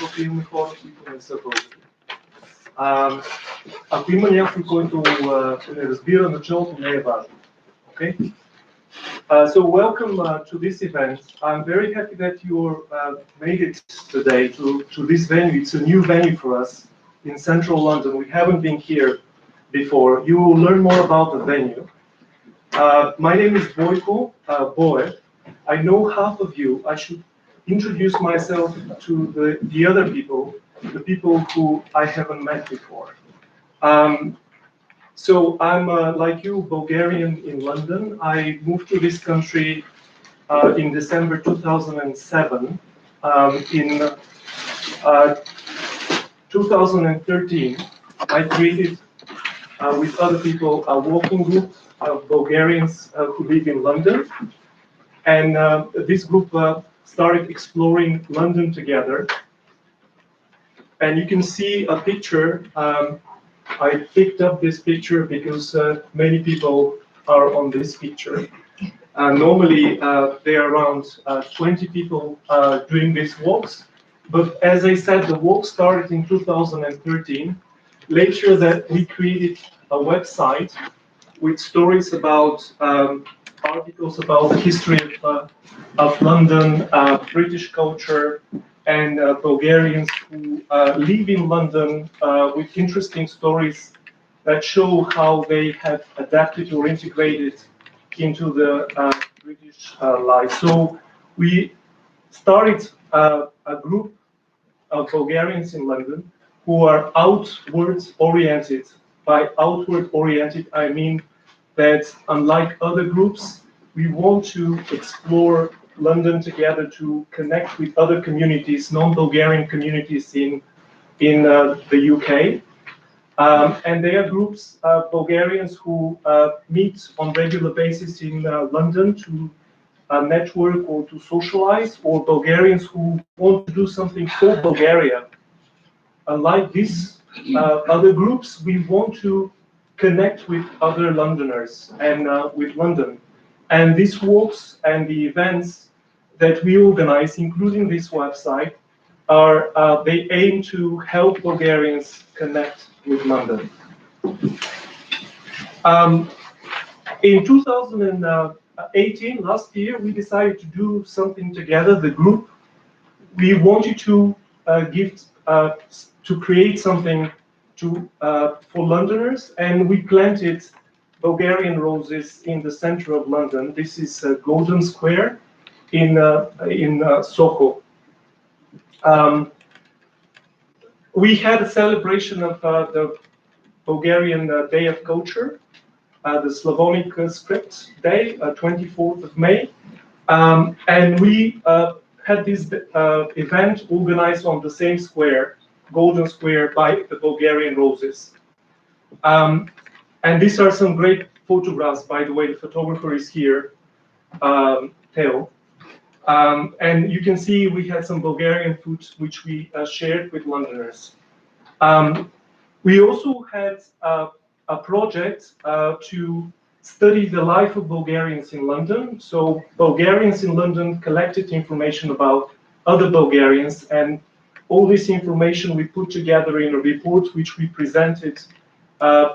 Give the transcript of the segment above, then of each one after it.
защото имаме хора, които не са българи. Ако има някой, който не разбира началото, не е важно. Okay? So welcome to this event. I'm very happy that you made it today to this venue. It's a new venue for us in central London. We haven't been here before. You will learn more about the venue. My name is Boy. I know half of you. I should introduce myself to the other people, the people who I haven't met before. So I'm, like you, Bulgarian in London. I moved to this country in December 2007. In 2013, I created, with other people, a walking group of Bulgarians who live in London. And this group started exploring London together. And you can see a picture. I picked up this picture because many people are on this picture. Normally, there are around 20 people doing these walks. But as I said, the walk started in 2013. Later that we created a website with stories about articles about the history of London, British culture, and Bulgarians who live in London with interesting stories that show how they have adapted or integrated into the British life. So we started a group of Bulgarians in London who are outwards oriented. By outward oriented, I mean that unlike other groups, we want to explore London together to connect with other communities, non-Bulgarian communities in the UK. And they are groups of Bulgarians who meet on regular basis in London to network or to socialize, or Bulgarians who want to do something for Bulgaria. Unlike these other groups, we want to connect with other Londoners and with London. And these walks and the events that we organize, including this website, are they aim to help Bulgarians connect with London. In 2018, last year, we decided to do something together, the group. We wanted to to create something for Londoners, and we planted Bulgarian roses in the center of London. This is Golden Square in Soho. We had a celebration of the Bulgarian Day of Culture, the Slavonic Script Day, 24th of May, and we had this event organized on the same square, Golden Square, by the Bulgarian roses. And these are some great photographs, by the way. The photographer is here, Patel. And you can see we had some Bulgarian food which we shared with Londoners. We also had a project to study the life of Bulgarians in London. So Bulgarians in London collected information about other Bulgarians, and all this information we put together in a report which we presented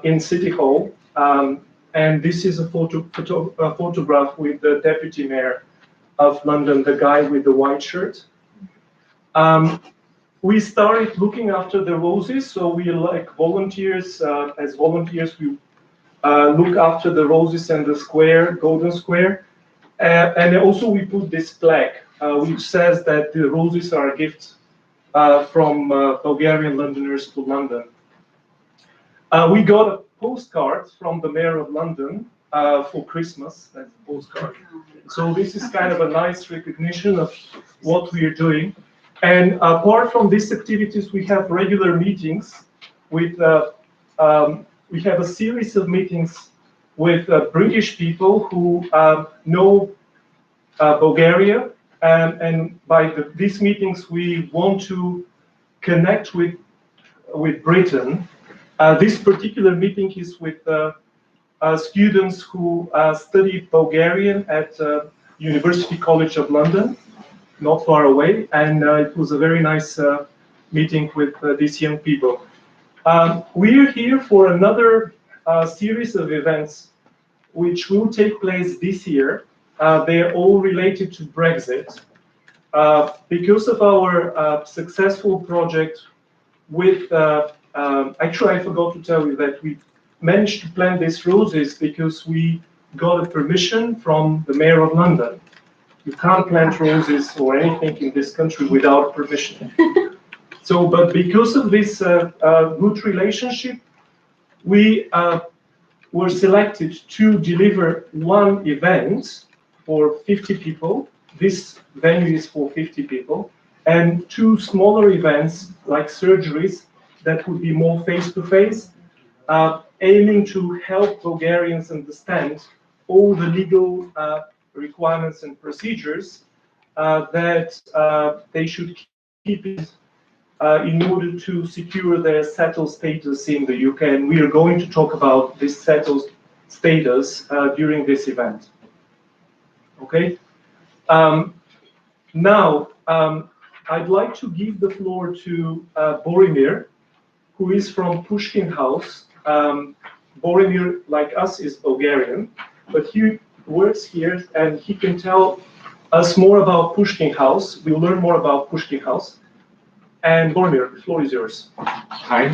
in City Hall. And this is a photograph with the Deputy Mayor of London, the guy with the white shirt. We started looking after the roses, so we like volunteers. As volunteers, we look after the roses and the square, Golden Square. And also we put this flag, which says that the roses are a gift from Bulgarian Londoners to London. We got a postcard from the Mayor of London for Christmas. That's a postcard. So this is kind of a nice recognition of what we are doing. And apart from these activities, we have regular meetings with, we have a series of meetings with British people who know Bulgaria. And by these meetings, we want to connect with Britain. This particular meeting is with students who study Bulgarian at University College of London, not far away, and it was a very nice meeting with these young people. We're here for another series of events which will take place this year. They're all related to Brexit. Because of our successful project with, actually I forgot to tell you that we managed to plant these roses because we got a permission from the Mayor of London. You can't plant roses or anything in this country without permission. So, but because of this good relationship, we were selected to deliver one event for 50 people. This venue is for 50 people, and two smaller events like surgeries that would be more face-to-face, aiming to help Bulgarians understand all the legal requirements and procedures that they should keep it in order to secure their settled status in the UK. And we are going to talk about this settled status during this event. Okay? Now, I'd like to give the floor to Boromir, who is from Pushkin House. Boromir, like us, is Bulgarian, but he works here and he can tell us more about Pushkin House. We'll learn more about Pushkin House. And Boromir, the floor is yours. Hi.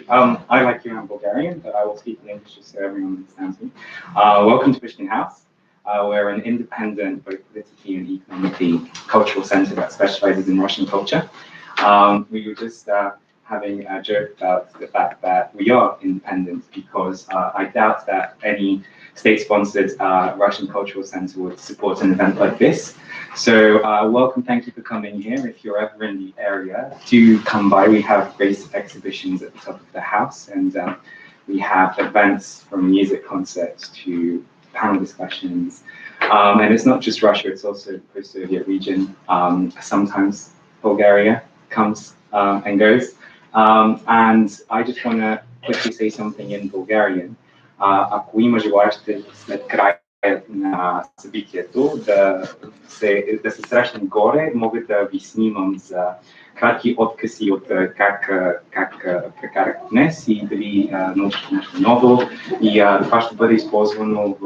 I, like you, am Bulgarian, but I will speak in English just so everyone understands me. Welcome to Pushkin House. We're an independent, both politically and economically, cultural center that specializes in Russian culture. We were just having a joke about the fact that we are independent because I doubt that any state-sponsored Russian cultural center would support an event like this. So welcome, thank you for coming here. If you're ever in the area, do come by. We have great exhibitions at the top of the house, and we have events from music concerts to panel discussions. And it's not just Russia, it's also the post-Soviet region. Sometimes Bulgaria comes and goes. And I just want to quickly say something in Bulgarian. Ако има желаящи след края на събитието да се срещнем горе, мога да ви снимам за кратки откъси от как прекарах днес и дали научих нещо ново. И това ще бъде използвано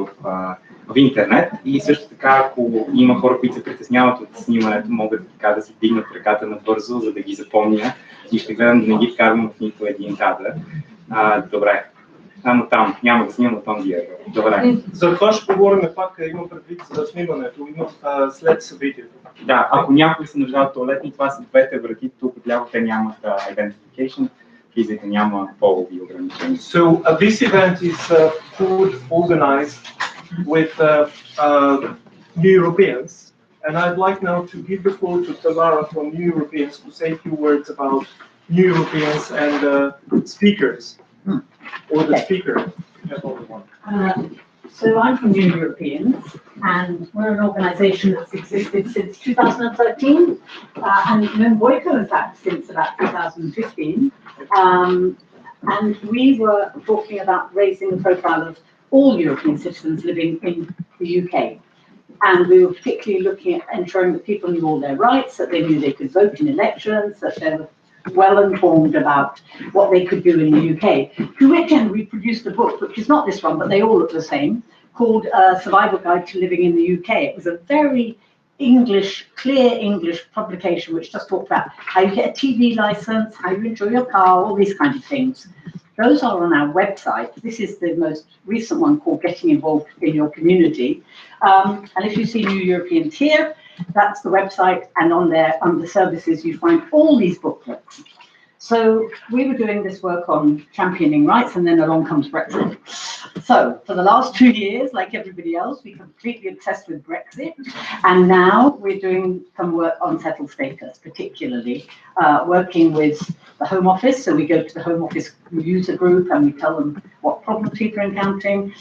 в интернет. И също така, ако има хора, които се притесняват от снимането, могат така да си дигнат ръката набързо, за да ги запомня. И ще гледам да не ги вкарвам в нито един кадър. Добре. Само там, няма да снимам, там ги е. Добре. За това ще поговорим пак, имам предвид за снимането, след събитието. Да, ако някой се нуждае от туалетни, това са двете врати, тук отляво те нямат identification, влизайте, няма полови ограничения. So this event is organized with New Europeans, and I'd like now to give the floor to Tamara from New Europeans to say a few words about New Europeans and speakers. Or the speaker. So I'm from New Europeans, and we're an organisation that's existed since 2013, and Memboico, in fact, since about 2015. And we were talking about raising the profile of all European citizens living in the UK. And we were particularly looking at ensuring that people knew all their rights, that they knew they could vote in elections, that they were well informed about what they could do in the UK. To which end we produced a book, which is not this one, but they all look the same, called Survival Guide to Living in the UK. It was a very clear English publication, which just talked about how you get a TV license, how you enjoy your car, all these kinds of things. Those are on our website. This is the most recent one called Getting Involved in Your Community. And if you see New Europeans here, that's the website, and on there, under services, you find all these booklets. So we were doing this work on championing rights, and then along comes Brexit. So for the last 2 years, like everybody else, we completely obsessed with Brexit, and now we're doing some work on settled status, particularly working with the Home Office. So we go to the Home Office user group and we tell them what problems people are encountering.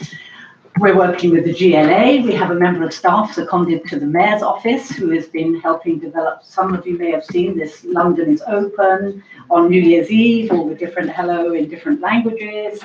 We're working with the GLA. We have a member of staff seconded to the Mayor's office who has been helping develop, some of you may have seen this, London is Open on New Year's Eve, all the different hello in different languages.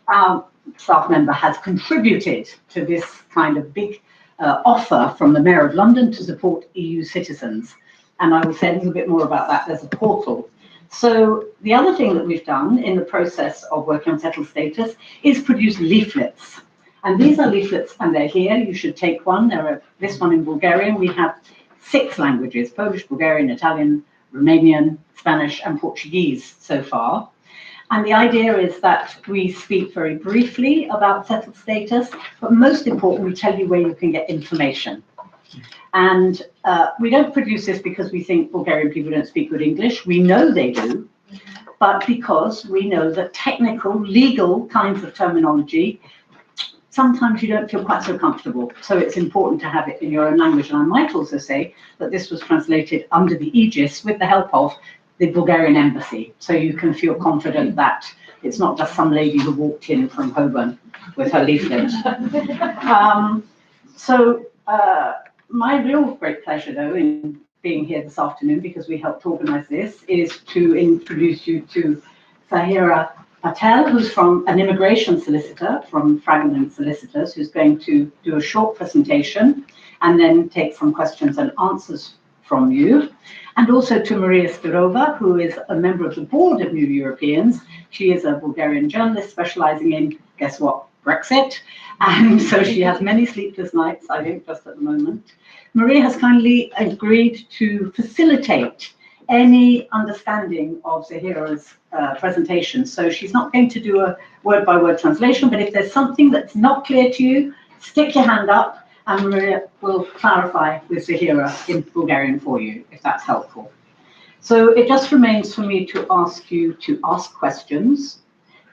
Our staff member has contributed to this kind of big offer from the Mayor of London to support EU citizens. And I will say a little bit more about that. There's a portal. So the other thing that we've done in the process of working on settled status is produce leaflets. And these are leaflets, and they're here. You should take one. This one in Bulgarian. We have 6 languages: Polish, Bulgarian, Italian, Romanian, Spanish, and Portuguese so far. And the idea is that we speak very briefly about settled status, but most important, we tell you where you can get information. And we don't produce this because we think Bulgarian people don't speak good English. We know they do, but because we know that technical, legal kinds of terminology, sometimes you don't feel quite so comfortable. So it's important to have it in your own language. And I might also say that this was translated under the aegis with the help of the Bulgarian embassy. So you can feel confident that it's not just some lady who walked in from Holborn with her leaflet. My real great pleasure, though, in being here this afternoon, because we helped organize this, is to introduce you to Zahira Patel, who's from an immigration solicitor from Fragomen Solicitors, who's going to do a short presentation and then take some questions and answers from you. And also to Maria Spirova, who is a member of the board of New Europeans. She is a Bulgarian journalist specializing in, guess what, Brexit. And so she has many sleepless nights, I think, just at the moment. Maria has kindly agreed to facilitate any understanding of Zahira's presentation. So she's not going to do a word-by-word translation, but if there's something that's not clear to you, stick your hand up and Maria will clarify with Zahira in Bulgarian for you, if that's helpful. So it just remains for me to ask you to ask questions,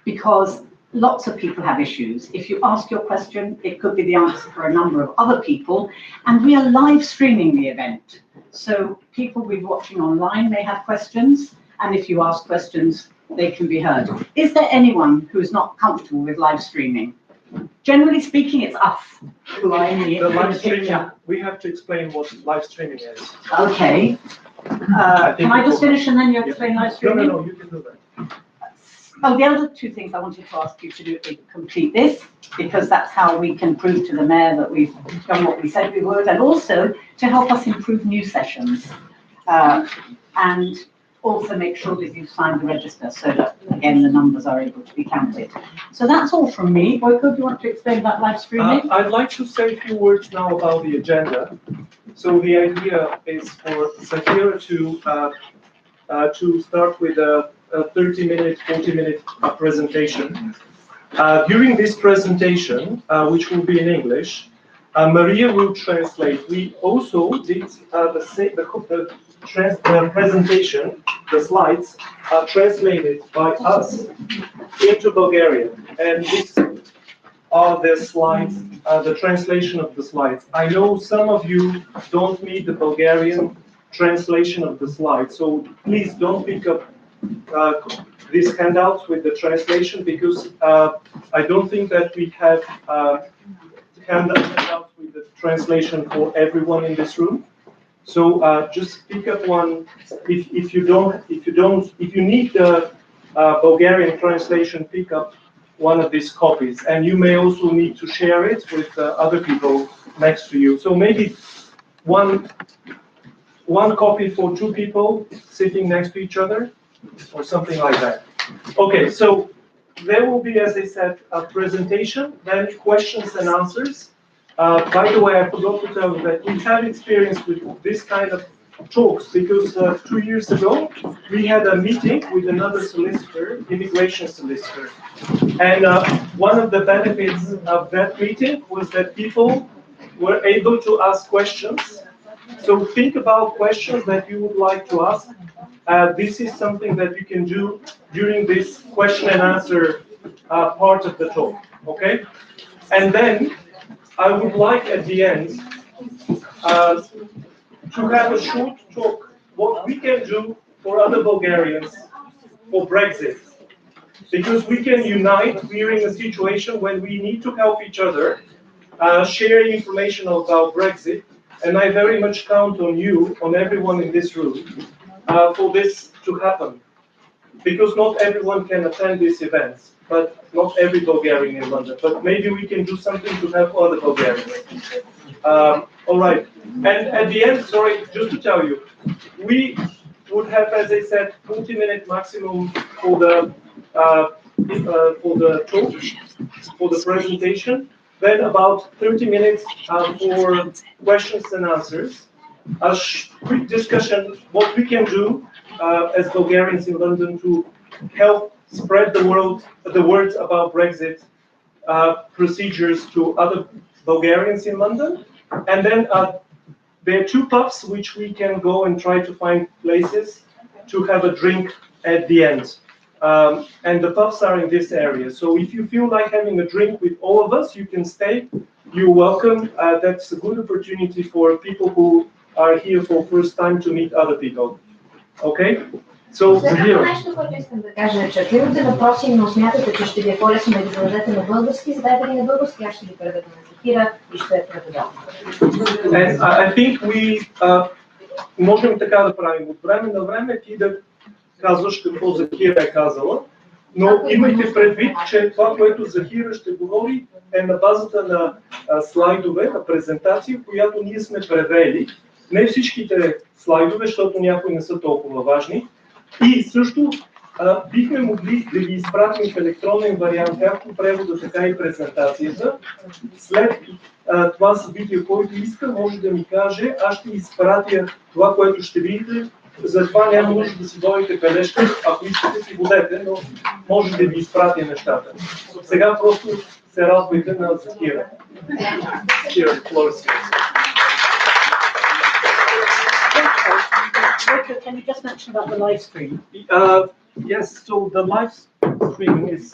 because lots of people have issues. If you ask your question, it could be the answer for a number of other people, and we are live streaming the event. So people we're watching online may have questions, and if you ask questions, they can be heard. Is there anyone who is not comfortable with live streaming? Generally speaking, it's us who are in the live streaming, picture. we have to explain what live streaming is. Okay. Can I just finish and then you explain live streaming? No, you can do that. Oh, the other 2 things I wanted to ask you to do is complete this, because that's how we can prove to the mayor that we've done what we said we would, and also to help us improve new sessions. And also make sure that you've signed the register so that, again, the numbers are able to be counted. So that's all from me. Boyko, do you want to explain about live streaming? I'd like to say a few words now about the agenda. So the idea is for Zahira to start with a 30-minute, 40-minute presentation. During this presentation, which will be in English, Maria will translate. We also did the presentation, the slides, are translated by us into Bulgarian. And these are the slides, the translation of the slides. I know some of you don't need the Bulgarian translation of the slides, so please don't pick up these handouts with the translation, because I don't think that we have handouts with the translation for everyone in this room. So just pick up one. If you need the Bulgarian translation, pick up one of these copies, and you may also need to share it with other people next to you. So maybe one copy for 2 people sitting next to each other, or something like that. Okay, so there will be, as I said, a presentation, then questions and answers. By the way, I forgot to tell you that we have experience with this kind of talks, because 2 years ago, we had a meeting with another solicitor, immigration solicitor. And one of the benefits of that meeting was that people were able to ask questions. So think about questions that you would like to ask. This is something that you can do during this question and answer part of the talk, okay? And then I would like at the end to have a short talk, what we can do for other Bulgarians for Brexit. Because we can unite, we're in a situation when we need to help each other, sharing information about Brexit, and I very much count on you, on everyone in this room, for this to happen. because not everyone can attend these events, but not every Bulgarian in London. But maybe we can do something to help other Bulgarians. All right. And at the end, sorry, just to tell you, we would have, as I said, 40-minute maximum for the talk, for the presentation. Then about 30 minutes for questions and answers. A quick discussion, what we can do as Bulgarians in London to help spread the word about Brexit procedures to other Bulgarians in London. And then there are 2 pubs which we can go and try to find places to have a drink at the end. And the pubs are in this area. So if you feel like having a drink with all of us, you can stay. You're welcome. That's a good opportunity for people who are here for first time to meet other people. Okay? So, Zahira. Нещо, което искам да кажа е, че ако имате въпроси, но смятате, че ще ви е по-лесно да ги зададете на български, задайте ги на български, аз ще ги преведа на Захира и ще я преведа. And I think we можем така да правим. От време на време ти да казваш какво Захира е казала, но имайте предвид, че това, което Захира ще говори, е на базата на слайдове, на презентация, която ние сме превели. Не всичките слайдове, защото някои не са толкова важни. И също бихме могли да ги изпратим в електронен вариант, както превода, така и презентацията. След това събитие, който иска, може да ми каже, аз ще изпратя това, което ще видите. Затова няма нужда да си водите бележка, ако искате си водете, но може да ви изпратя нещата. Сега просто се радвайте на Захира. Can you just mention about the live stream? Yes, so the live streaming it's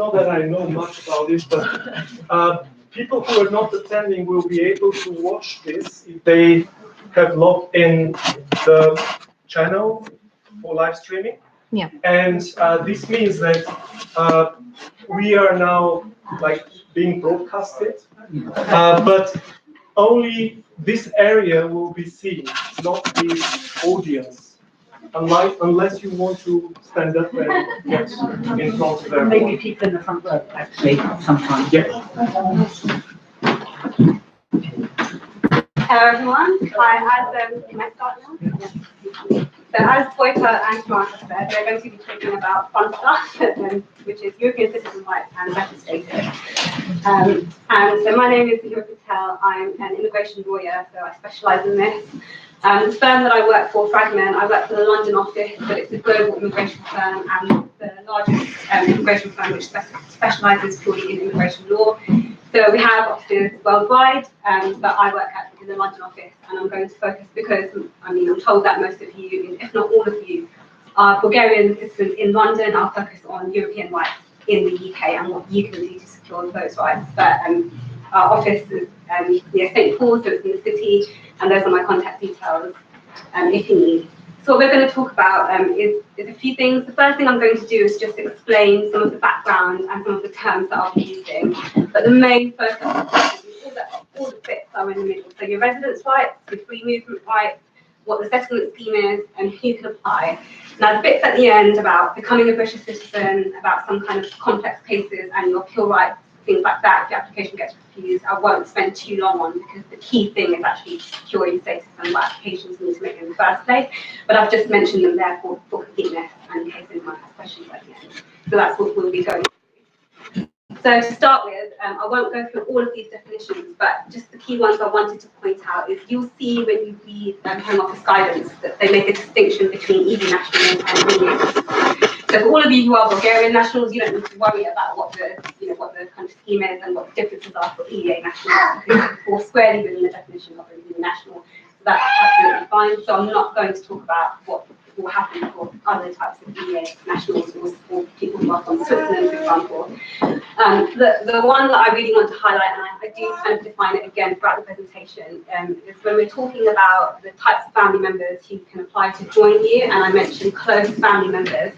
not that I know much about it, but people who are not attending will be able to watch this if they have logged in the channel for live streaming. Yeah. And this means that we are now like being broadcasted, but only this area will be seen, not the audience. Unless you want to stand up and get in front of everyone. Maybe people in the front row, actually, sometimes. Yeah. Hello everyone. Hi, can I start now? So as Boyka and Mark said, we're going to be talking about fun stuff, which is European citizen rights and better status. And so my name is Zahira Patel. I'm an immigration lawyer, so I specialise in this. The firm that I work for, Fragomen, I work for the London office, but it's a global immigration firm and the largest immigration firm which specialises purely in immigration law. So we have offices worldwide, but I work in the London office, and I'm going to focus because, I'm told that most of you, if not all of you, are Bulgarian citizens in London. I'll focus on European rights in the UK and what you can do to secure those rights. But our office is near St. Paul's, so it's in the city, and those are my contact details if you need. So what we're going to talk about is a few things. The first thing I'm going to do is just explain some of the background and some of the terms that I'll be using. But the main focus is all the bits are in the middle. So your residence rights, your free movement rights, what the settlement scheme is, and who can apply. Now the bits at the end about becoming a British citizen, about some kind of complex cases and your appeal rights, things like that, if the application gets refused, I won't spend too long on because the key thing is actually securing status and what applications need to make in the first place. But I've just mentioned them there for completeness and in case anyone has questions at the end. So that's what we'll be going through. So to start with, I won't go through all of these definitions, but just the key ones I wanted to point out is you'll see when you read Home Office guidance that they make a distinction between EU nationals and EU. So for all of you who are Bulgarian nationals, you don't need to worry about what the kind of scheme is and what the differences are for EEA nationals, because it falls squarely within the definition of an EU national. So that's absolutely fine. So I'm not going to talk about what will happen for other types of EEA nationals or people who are from Switzerland, for example. The one that I really want to highlight, and I do kind of define it again throughout the presentation, is when we're talking about the types of family members who can apply to join you, and I mentioned close family members.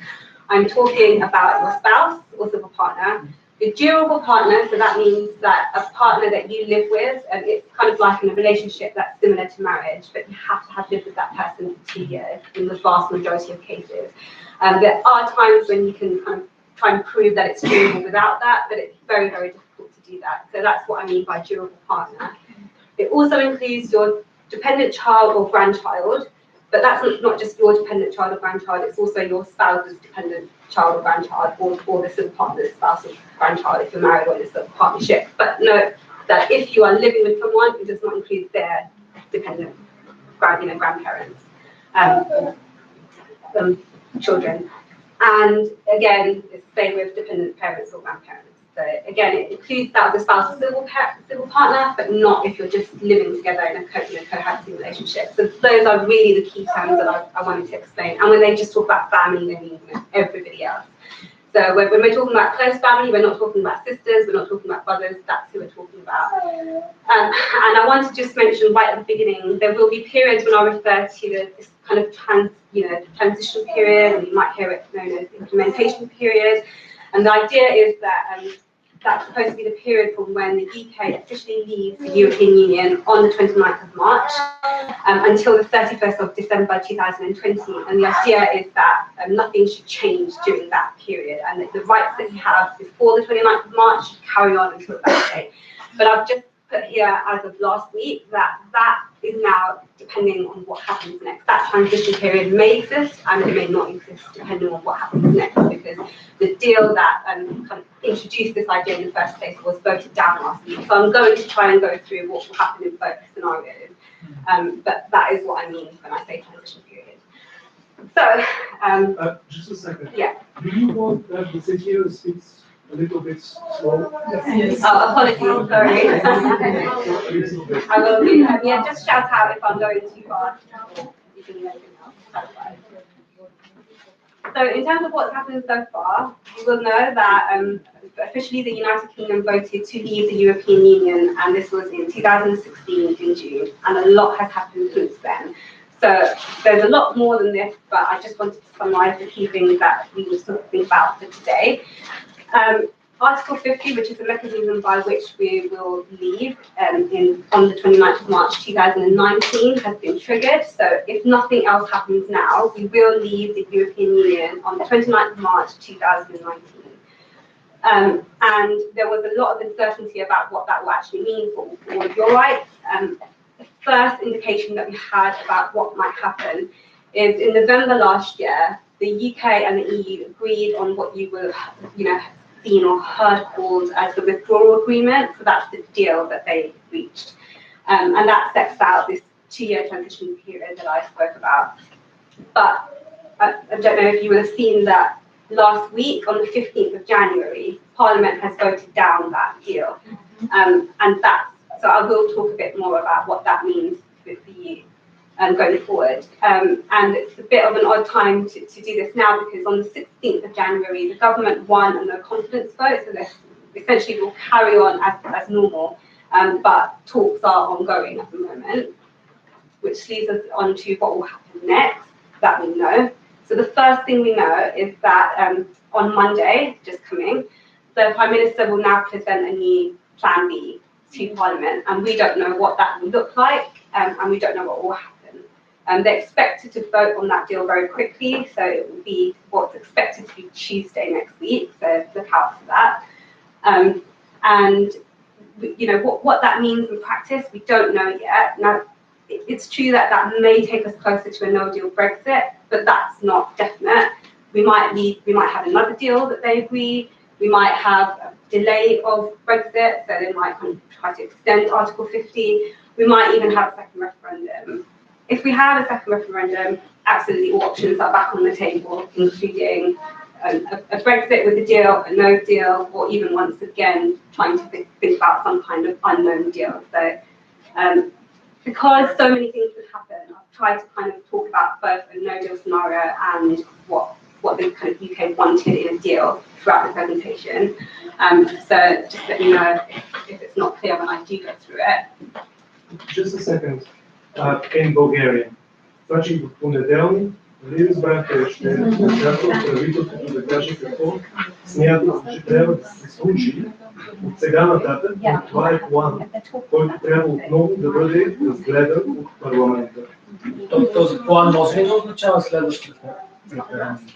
I'm talking about your spouse or civil partner, The durable partner, so that means that a partner that you live with, and it's kind of like in a relationship that's similar to marriage, but you have to have lived with that person for 2 years in the vast majority of cases. There are times when you can kind of try and prove that it's durable without that, but it's very, very difficult to do that. So that's what I mean by durable partner. It also includes your dependent child or grandchild, but that's not just your dependent child or grandchild, it's also your spouse's dependent child or grandchild, or the civil partner's spouse or grandchild if you're married or in a civil partnership. But note that if you are living with someone, it does not include their dependent grandparents, children. And again, it's the same with dependent parents or grandparents. So again, it includes that of the spouse or civil partner, but not if you're just living together in a cohabiting relationship. So those are really the key terms that I wanted to explain. And when they just talk about family, they mean everybody else. So when we're talking about close family, we're not talking about sisters, we're not talking about brothers, that's who we're talking about. And I want to just mention right at the beginning, there will be periods when I refer to this kind of transition period, and you might hear it known as implementation period. And the idea is that that's supposed to be the period from when the UK officially leaves the European Union on the 29th of March until the 31st of December 2020. And the idea is that nothing should change during that period, and that the rights that you have before the 29th of March should carry on until that date. But I've just put here as of last week that is now depending on what happens next. That transition period may exist and it may not exist depending on what happens next, because the deal that kind of introduced this idea in the first place was voted down last week. So I'm going to try and go through what will happen in both scenarios. But that is what I mean when I say transition period. So, just a second. Yeah. Do you want that the Zahira speaks a little bit slow? Apologies, sorry. I will be, yeah, just shout out if I'm going too fast. You can let me know. That's fine. So in terms of what's happened so far, you will know that officially the United Kingdom voted to leave the European Union, and this was in 2016 in June, and a lot has happened since then. So there's a lot more than this, but I just wanted to summarize the key things that we were talking about for today. Article 50, which is the mechanism by which we will leave on the 29th of March 2019, has been triggered. So if nothing else happens now, we will leave the European Union on the 29th of March 2019. And there was a lot of uncertainty about what that will actually mean for all of your rights. The first indication that we had about what might happen is in November last year, the UK and the EU agreed on what you will, seen or heard called as the withdrawal agreement. So that's the deal that they reached. And that sets out this 2-year transition period that I spoke about. But I don't know if you would have seen that last week on the 15th of January, Parliament has voted down that deal. So I will talk a bit more about what that means with the EU going forward. And it's a bit of an odd time to do this now, because on the 16th of January, the government won on a confidence vote, so this essentially will carry on as normal, but talks are ongoing at the moment, which leads us on to what will happen next, that we know. So the first thing we know is that on Monday, just coming, the Prime Minister will now present a new Plan B to Parliament, and we don't know what that will look like, and we don't know what will happen. They're expected to vote on that deal very quickly, so it will be what's expected to be Tuesday next week, so look out for that. And what that means in practice, we don't know yet. Now, it's true that may take us closer to a no-deal Brexit, but that's not definite. We might have another deal that they agree. We might have a delay of Brexit, so they might kind of try to extend Article 50. We might even have a second referendum. If we have a second referendum, absolutely all options are back on the table, including a Brexit with a deal, a no deal, or even once again trying to think about some kind of unknown deal. So because so many things could happen, I've tried to kind of talk about both a no deal scenario and what the kind of UK wanted in a deal throughout the presentation. So just let me know if it's not clear when I do go through it. Just a second. In Bulgarian. Значи в понеделник, Лирис Бранкевич, правителството да каже какво смята, че трябва да се случи от сега нататък. Това е план, който трябва отново да бъде разгледан от парламента. Този план може ли да означава следващите референдум?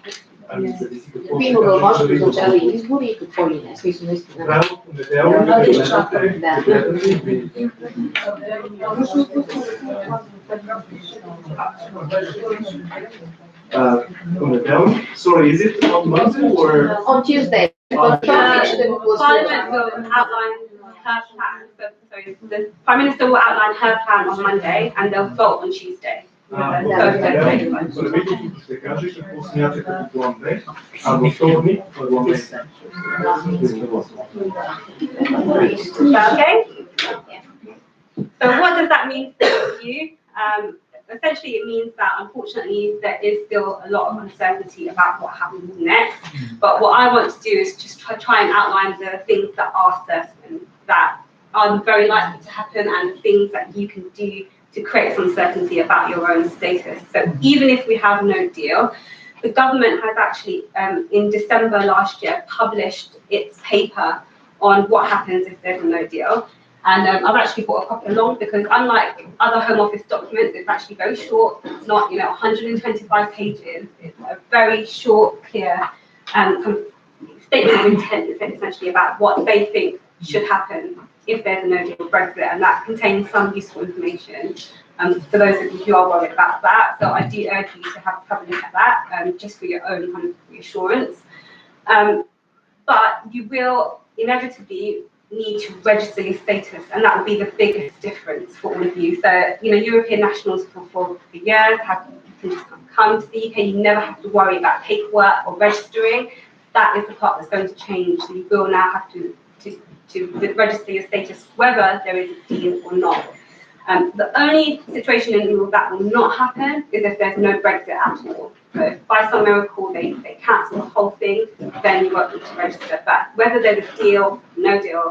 Ами зависи какво Би могъл, може да означава и избори и какво ли не. Смисъл, наистина. Правилно, sorry, is it on Monday or? On Tuesday. Parliament will outline her plan. So the Prime Minister will outline her plan on Monday and they'll vote on Tuesday. Правителството ще каже какво смята като план Б, а във вторник парламент. Okay? So what does that mean for you? Essentially, it means that unfortunately there is still a lot of uncertainty about what happens next. But what I want to do is just try and outline the things that are certain, that are very likely to happen, and things that you can do to create some certainty about your own status. So even if we have no deal, the government has actually, in December last year, published its paper on what happens if there's a no deal. And I've actually brought a copy along because unlike other Home Office documents, it's actually very short. It's not, 125 pages. It's a very short, clear statement of intent, essentially, about what they think should happen if there's a no deal Brexit, and that contains some useful information for those of you who are worried about that. So I do urge you to have a look at that, just for your own kind of reassurance. But you will inevitably need to register your status, and that will be the biggest difference for all of you. So, European nationals for years can just come to the UK. You never have to worry about paperwork or registering. That is the part that's going to change. So you will now have to register your status whether there is a deal or not. The only situation in all of that will not happen is if there's no Brexit at all. So if by some miracle they cancel the whole thing, then you won't need to register. But whether there's a deal, no deal,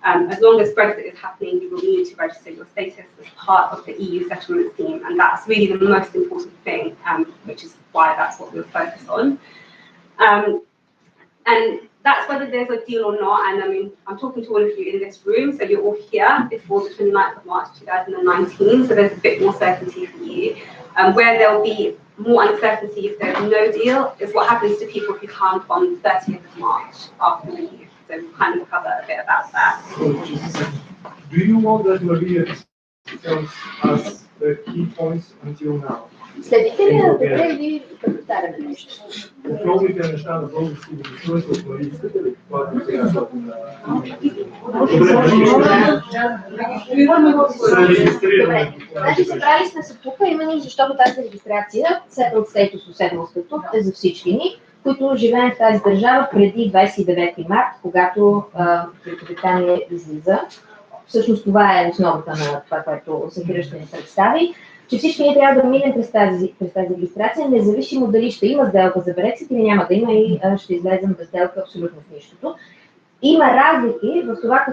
as long as Brexit is happening, you will need to register your status as part of the EU settlement scheme, and that's really the most important thing, which is why that's what we'll focus on. And that's whether there's a deal or not. And I mean, I'm talking to all of you in this room, so you're all here before the 29th of March 2019, so there's a bit more certainty for you. Where there'll be more uncertainty if there's no deal is what happens to people who come from 30th of March after the leave. So we'll kind of cover a bit about that. So just a second. Do you want that Maria tells us the key points until now? Следите ли добре или повтаряме нещо? Основните неща на български устройство в Мария, искате ли каквато сега Добре, значи събрали сме се тук, именно защото тази регистрация, Settled Status, уседнал статут, е за всички ни, които живеем в тази държава преди 29 март, когато Великобритания излиза. Всъщност това е основата на това, което Захира ще ни представи, че всички ние трябва да минем през тази регистрация, независимо дали ще има сделка за Brexit или няма да има и ще излезем без сделка абсолютно в нищото. Има разлики в това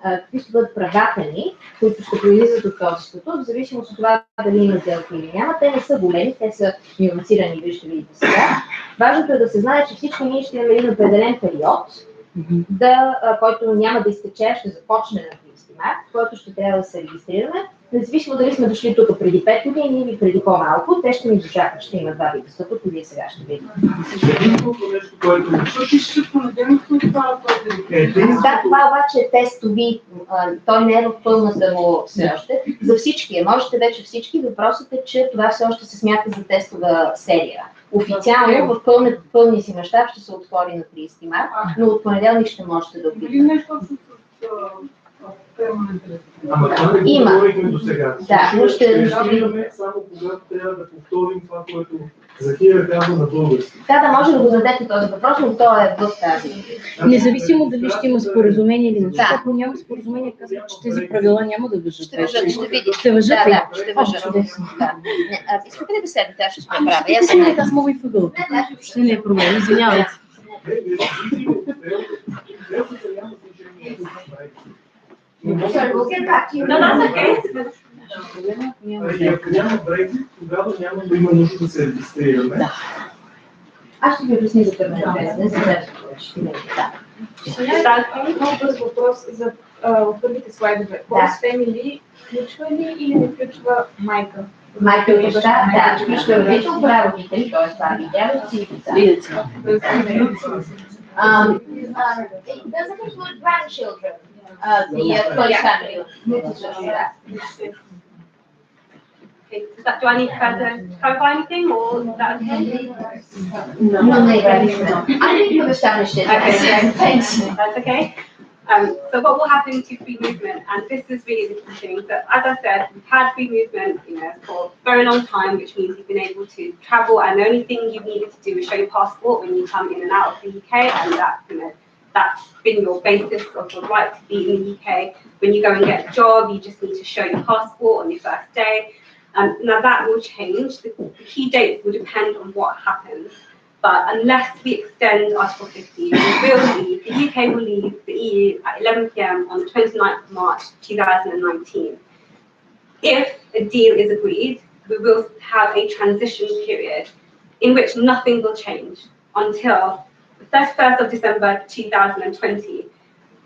какви ще бъдат правата ни, които ще произлизат от този статут, в зависимост от това дали има сделка или няма. Те не са големи, те са нюансирани, вие ще видите сега. Важното е да се знае, че всички ние ще имаме един определен период, който няма да изтече, ще започне на 30 март, който ще трябва да се регистрираме. Независимо дали сме дошли тук преди 5 години или преди по-малко, те ще ни изчакат, ще има два вида статут, и вие сега ще видите. Да, това обаче е тестови, той не е в пълната му все още. За всички, можете вече всички, въпросът е, че това все още се смята за тестова серия. Официално в пълния си мащаб ще се отвори на 30 март, но от понеделник ще можете да опитате. Има. Да, но ще видим. Само когато трябва да повторим това, което Захира казва на български. Да, може да го зададете този въпрос, но то е в тази. Независимо дали ще има споразумение или не. Ако няма споразумение, казва, че тези правила няма да въжат. Ще видите. Ще въжат ли? Да, ще въжат. Искате ли да седнете? Аз ще се направя. Аз мога и в ъгъл. Ще не е проблем, извинявайте. Ако няма Brexit, тогава няма да има нужда да се регистрираме. Аз ще ви обясня за permanent residence, ще ви да. Много бърз въпрос за първите слайдове. Host family включва ли или не включва майка? Майка и баща, да, включва родител, прародители, т.е. баби и дядовци и деца. It doesn't include grandchildren, the close family. Okay, do I need to clarify anything or is that okay? No, I think you've established it. Okay, Thanks. that's okay. So what will happen to free movement, and this is really the key thing, that as I said, we've had free movement, for a very long time, which means you've been able to travel, and the only thing you needed to do is show your passport when you come in and out of the UK, and that, that's been your basis of your right to be in the UK. When you go and get a job, you just need to show your passport on your first day. Now that will change. The key dates will depend on what happens. But unless we extend Article 50, the UK will leave the EU at 11 p.m. on the 29th of March 2019. If a deal is agreed, we will have a transition period in which nothing will change until the 31st of December 2020.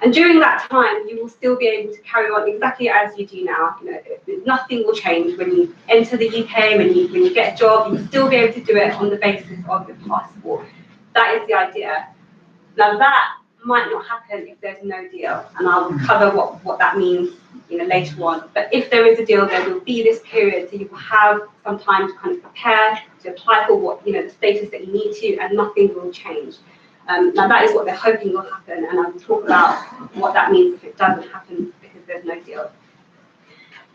And during that time, you will still be able to carry on exactly as you do now. Nothing will change when you enter the UK, when you get a job, you'll still be able to do it on the basis of your passport. That is the idea. Now that might not happen if there's no deal, and I'll cover what that means later on. But if there is a deal, there will be this period, so you will have some time to kind of prepare, to apply for what the status that you need to, and nothing will change. Now that is what they're hoping will happen, and I will talk about what that means if it doesn't happen because there's no deal.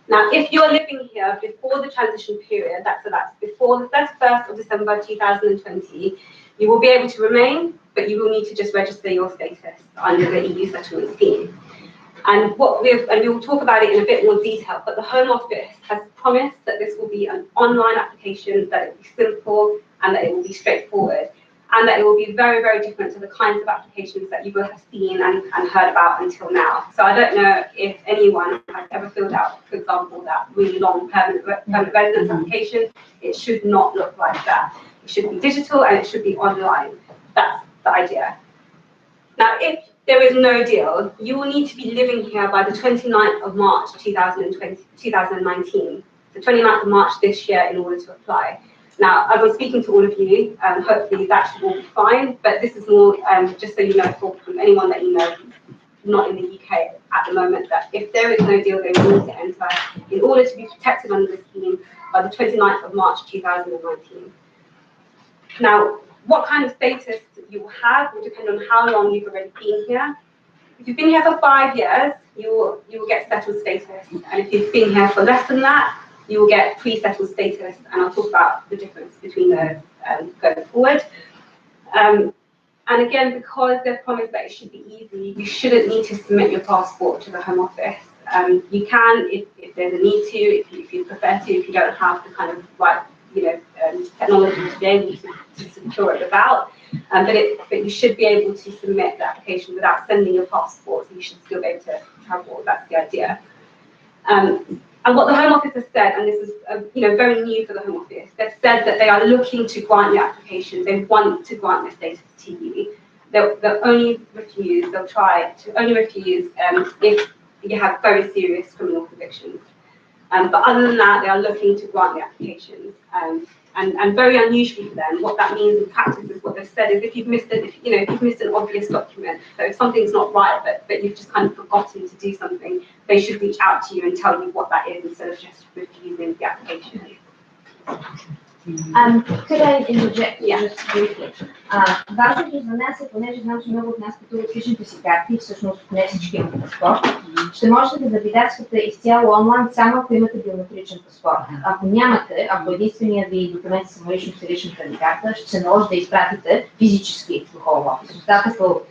Now, if you're living here before the transition period, that's before the 31st of December 2020, you will be able to remain, but you will need to just register your status under the EU settlement scheme. And we will talk about it in a bit more detail, but the Home Office has promised that this will be an online application, that it will be simple, and that it will be straightforward. And that it will be very, very different to the kinds of applications that you will have seen and heard about until now. So I don't know if anyone has ever filled out, for example, that really long permanent residence application. It should not look like that. It should be digital and it should be online. That's the idea. Now, if there is no deal, you will need to be living here by the 29th of March 2019. The 29th of March this year in order to apply. Now, as I'm speaking to all of you, hopefully that should all be fine, but this is more just so you know for anyone that you know not in the UK at the moment, that if there is no deal, they will need to enter in order to be protected under the scheme by the 29th of March 2019. Now, what kind of status you will have will depend on how long you've already been here. If you've been here for 5 years, you will get settled status, and if you've been here for less than that, you will get pre-settled status, and I'll talk about the difference between those going forward. And again, because they've promised that it should be easy, you shouldn't need to submit your passport to the Home Office. You can, if there's a need to, if you prefer to, if you don't have the kind of right, technology to be able to secure it without. But you should be able to submit the application without sending your passport, so you should still be able to travel. That's the idea. And what the Home Office has said, and this is very new for the Home Office, they've said that they are looking to grant your application. They want to grant their status to you. They'll only refuse. They'll try to only refuse if you have very serious criminal convictions. But other than that, they are looking to grant the applications. And very unusually for them, what that means in practice is what they've said is if you've missed an obvious document, so if something's not right, but you've just kind of forgotten to do something, they should reach out to you and tell you what that is instead of just refusing the application. Could I interject just briefly? Важното за нас е, понеже знам, че много от нас пътуват личните си карти, всъщност не всички имат паспорт, ще можете да кандидатствате изцяло онлайн, само ако имате биометричен паспорт. Ако нямате, ако единственият ви документ е самоличност и личната ви карта, ще се наложи да изпратите физически до Home Office. Остатъка от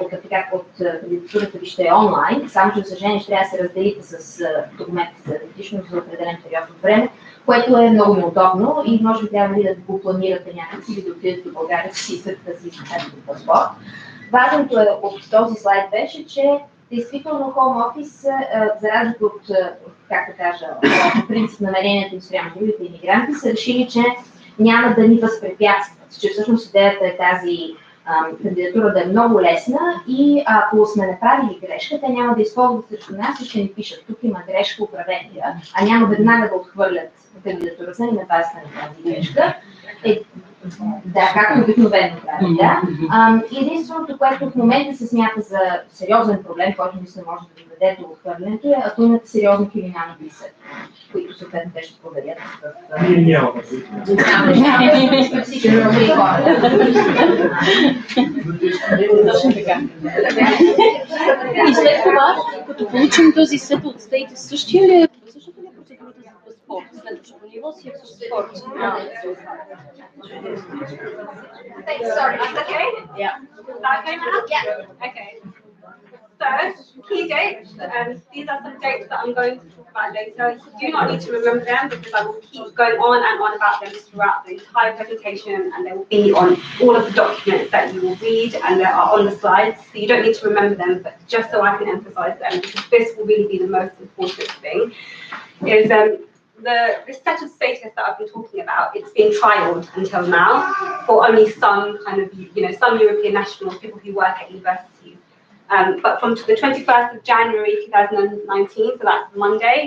кандидатурата ви ще е онлайн, само че за съжаление ще трябва да се разделите с документите за идентичност за определен период от време, което е много неудобно и може би трябва да го планирате някакси или да отидете до България си изпратите да си изпратите паспорт. Важното от този слайд беше, че действително Home Office, за разлика от, как да кажа, по принцип намерението им спрямо другите имигранти, са решили, че няма да ни възпрепятстват че всъщност идеята е тази кандидатура да е много лесна и ако сме направили грешка, те няма да използват срещу нас и ще ни пишат, тук има грешка, оправете я, а няма веднага да отхвърлят кандидатурата ни на базата на тази грешка. Да, както обикновено прави, да. Единственото, което в момента се смята за сериозен проблем, който мисля може да доведе до отхвърлянето, е ако имате сериозни криминални присъди, които съответно те ще проверят в... Ние нямаме. Всички други хора. Точно така. И след това, като получим този set от state, същата ли е процедурата за паспорт? Следващото ниво си е паспорт. Sorry, that's okay? Yeah. Is that okay now? Yeah. Okay. So, key dates, these are some dates that I'm going to talk about later. You do not need to remember them because I will keep going on and on about them throughout the entire presentation, and they will be on all of the documents that you will read and they are on the slides. So you don't need to remember them, but just so I can emphasize them, because this will really be the most important thing, is the settled status that I've been talking about, it's been trialed until now for only some kind of, some European nationals, people who work at universities. But from the 21st of January 2019, so that's Monday,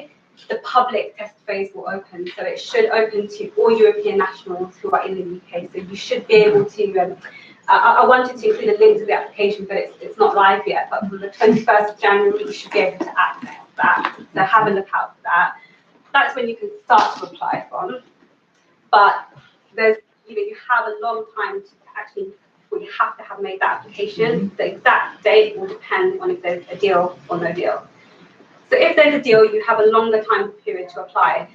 the public test phase will open. So it should open to all European nationals who are in the UK. So you should be able to, I wanted to include a link to the application, but it's not live yet. But from the 21st of January, you should be able to access that. So have a look out for that. That's when you can start to apply from. But there's, you have a long time to actually, you have to have made that application. The exact date will depend on if there's a deal or no deal. So if there's a deal, you have a longer time period to apply.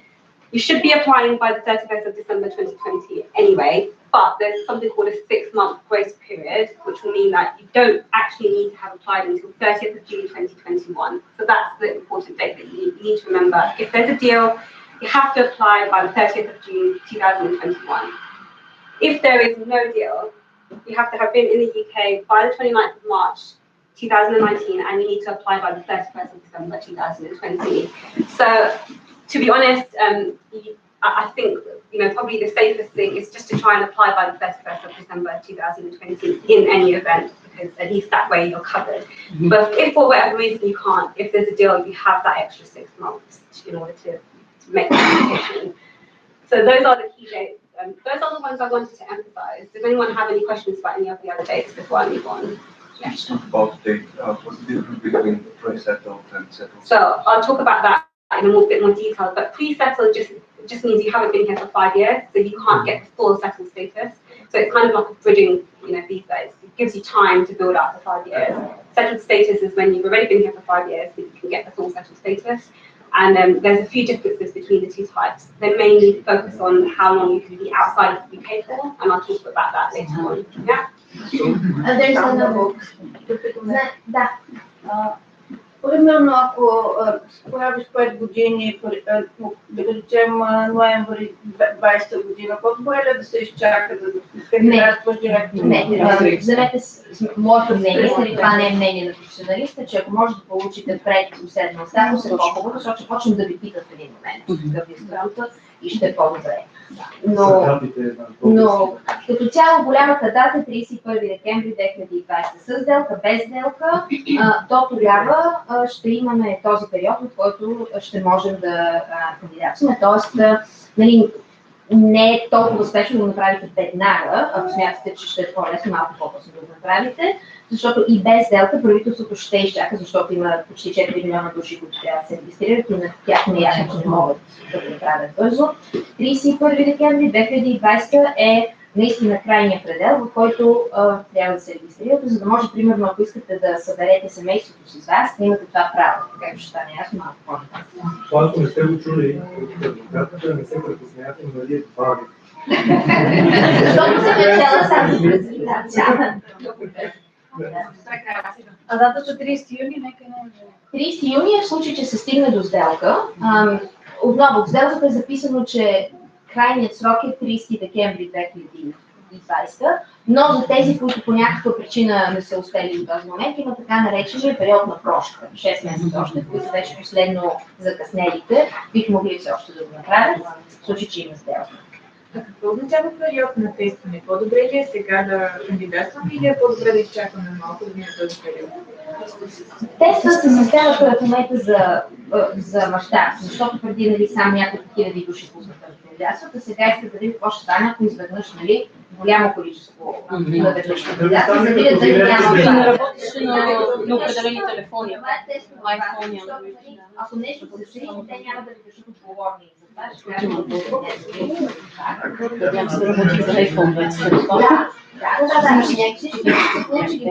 You should be applying by the 31st of December 2020 anyway, but there's something called a 6-month grace period, which will mean that you don't actually need to have applied until 30th of June 2021. So that's the important date that you need to remember. If there's a deal, you have to apply by the 30th of June 2021. If there is no deal, you have to have been in the UK by the 29th of March 2019, and you need to apply by the 31st of December 2020. So, to be honest, I think probably the safest thing is just to try and apply by the 31st of December 2020 in any event, because at least that way you're covered. But if for whatever reason you can't, if there's a deal, you have that extra 6 months in order to make the application. So those are the key dates. Those are the ones I wanted to emphasize. Does anyone have any questions about any of the other dates before I move on? Yeah. About the date, what's the difference between pre-settled and settled? So I'll talk about that in a bit more detail, but pre-settled just means you haven't been here for 5 years, so you can't get the full settled status. So it's kind of like a bridging, visa. It gives you time to build up for 5 years. Settled status is when you've already been here for 5 years, so you can get the full settled status. And there's a few differences between the two types. They mainly focus on how long you can be outside of the UK for, and I'll talk about that later on. Yeah? There's another. Да. Примерно, ако правиш 5 години, да речем ноември 20 година, колко е ли да се изчака да кандидатстваш директно? Не, вземете моето мнение, това не е мнение на професионалиста, че ако може да получите пред уседнал статус, е по-хубаво, защото ще почнем да ви питат в един момент, какъв е статусът и ще е по-добре. Но като цяло голямата дата е 31 декември 2020 с сделка, без сделка. До тогава ще имаме този период, в който ще можем да кандидатстваме. Тоест, не е толкова спешно да го направите веднага, ако смятате, че ще е по-лесно, малко по-късно да го направите, защото и без сделка правителството ще изчака, защото има почти 4 милиона души, които трябва да се регистрират и на тях не ясно, че не могат да го направят бързо. 31 декември 2020 е наистина крайния предел, в който трябва да се регистрирате, за да може, примерно, ако искате да съберете семейството си с вас, да имате това право, както ще стане ясно малко по-нататък. Това, ако не сте го чули, адвокатите не се притеснявате, но дали е бави. Защото съм цяла само с презентация. А датата 30 юни, нека не е. 30 юни е в случай, че се стигне до сделка. Отново, в сделката е записано, че крайният срок е 30 декември 2020, но за тези, които по някаква причина не са успели до този момент, има така наречения период на прошка, 6 месеца още, които са вече последно закъснелите, бих могли все още да го направят, в случай, че има сделка. Какво означава период на тестване? По-добре ли е сега да кандидатстваме или е по-добре да изчакаме малко да мине този период? Тества се системата в момента за мащаб, защото преди нали, само няколко хиляди души пуснаха кандидатствата, сега искат да видят какво ще стане, ако изведнъж нали, голямо количество наведнъж кандидати, за да видят дали няма. И не работеше на определени телефони. Това е тестова база, защото нали, ако нещо се случи, те няма да ви държат отговорни за това, ще кажат Надявам се да работи за iPhone вече. да, всички са получили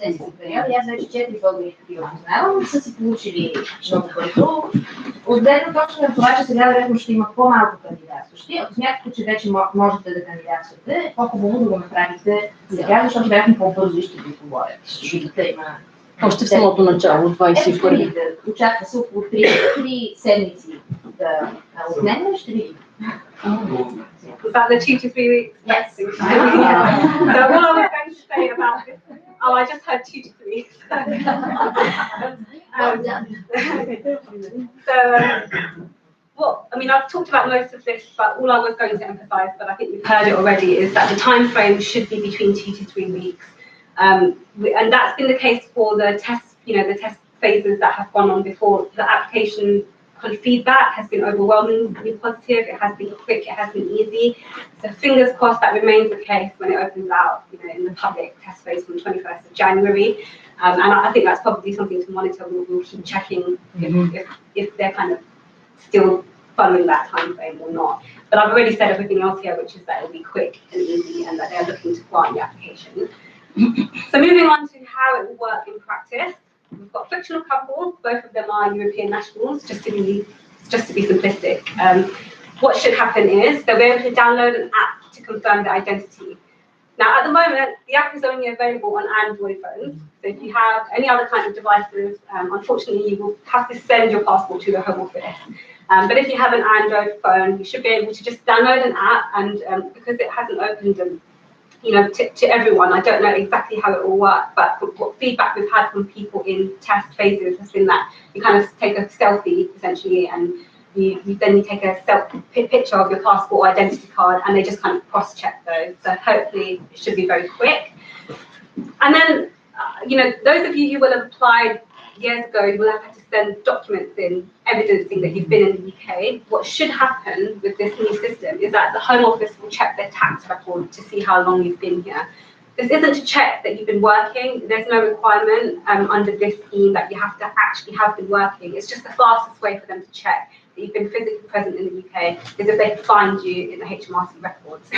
тези период. Аз вече 4 българи такива познавам, са си получили много бързо. От гледна точка на това, че сега вероятно ще има по-малко кандидатстващи. Ако смятате, че вече можете да кандидатствате, по-хубаво да го направите сега, защото вероятно по-бързо и ще ви говорят. Ще има Още в самото начало, 21. Очаква се около 3 седмици да отнеме, ще видим. Was that the 2 to 3 weeks? Yes. So all I was going to say about this, I just heard 2 to 3 weeks. Well, I mean, I've talked about most of this, but all I was going to emphasise, but I think we've heard it already, is that the time frame should be between 2 to 3 weeks. And that's been the case for the tests, the test phases that have gone on before. The application kind of feedback has been overwhelmingly positive. It has been quick. It has been easy. So fingers crossed that remains the case when it opens out, in the public test phase from 21st of January. And I think that's probably something to monitor. We'll keep checking if they're kind of still following that time frame or not. But I've already said everything else here, which is that it'll be quick and easy, and that they're looking to grant the application. So moving on to how it will work in practice. We've got fictional couples, both of them are European nationals, just to be simplistic. What should happen is they'll be able to download an app to confirm their identity. Now, at the moment, the app is only available on Android phones. So if you have any other kind of devices, unfortunately, you will have to send your passport to the Home Office. But if you have an Android phone, you should be able to just download an app, and because it hasn't opened to everyone. I don't know exactly how it will work, but what feedback we've had from people in test phases has been that you kind of take a selfie essentially, and then you take a picture of your passport or identity card, and they just kind of cross-check those. So hopefully it should be very quick. And then, those of you who will have applied years ago, you will have had to send documents in evidencing that you've been in the UK. What should happen with this new system is that the Home Office will check their tax record to see how long you've been here. This isn't to check that you've been working. There's no requirement under this scheme that you have to actually have been working. It's just the fastest way for them to check that you've been physically present in the UK is if they find you in the HMRC records.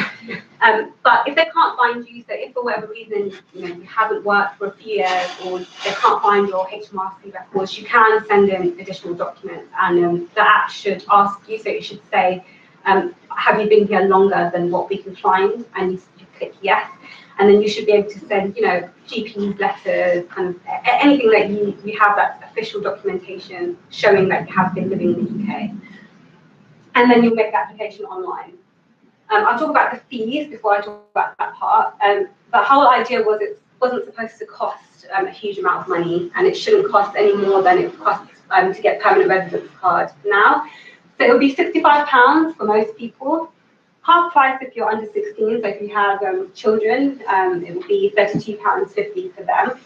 But if they can't find you, so if for whatever reason you haven't worked for a few years or they can't find your HMRC records, you can send in additional documents, and the app should ask you, so it should say, have you been here longer than what we can find? And you click yes. And then you should be able to send, GP's letters, kind of anything that you have that official documentation showing that you have been living in the UK. And then you'll make the application online. I'll talk about the fees before I talk about that part. The whole idea was it wasn't supposed to cost a huge amount of money, and it shouldn't cost any more than it costs to get permanent residence card now. So it would be £65 for most people. Half price if you're under 16, so if you have children, it will be £32.50 for them.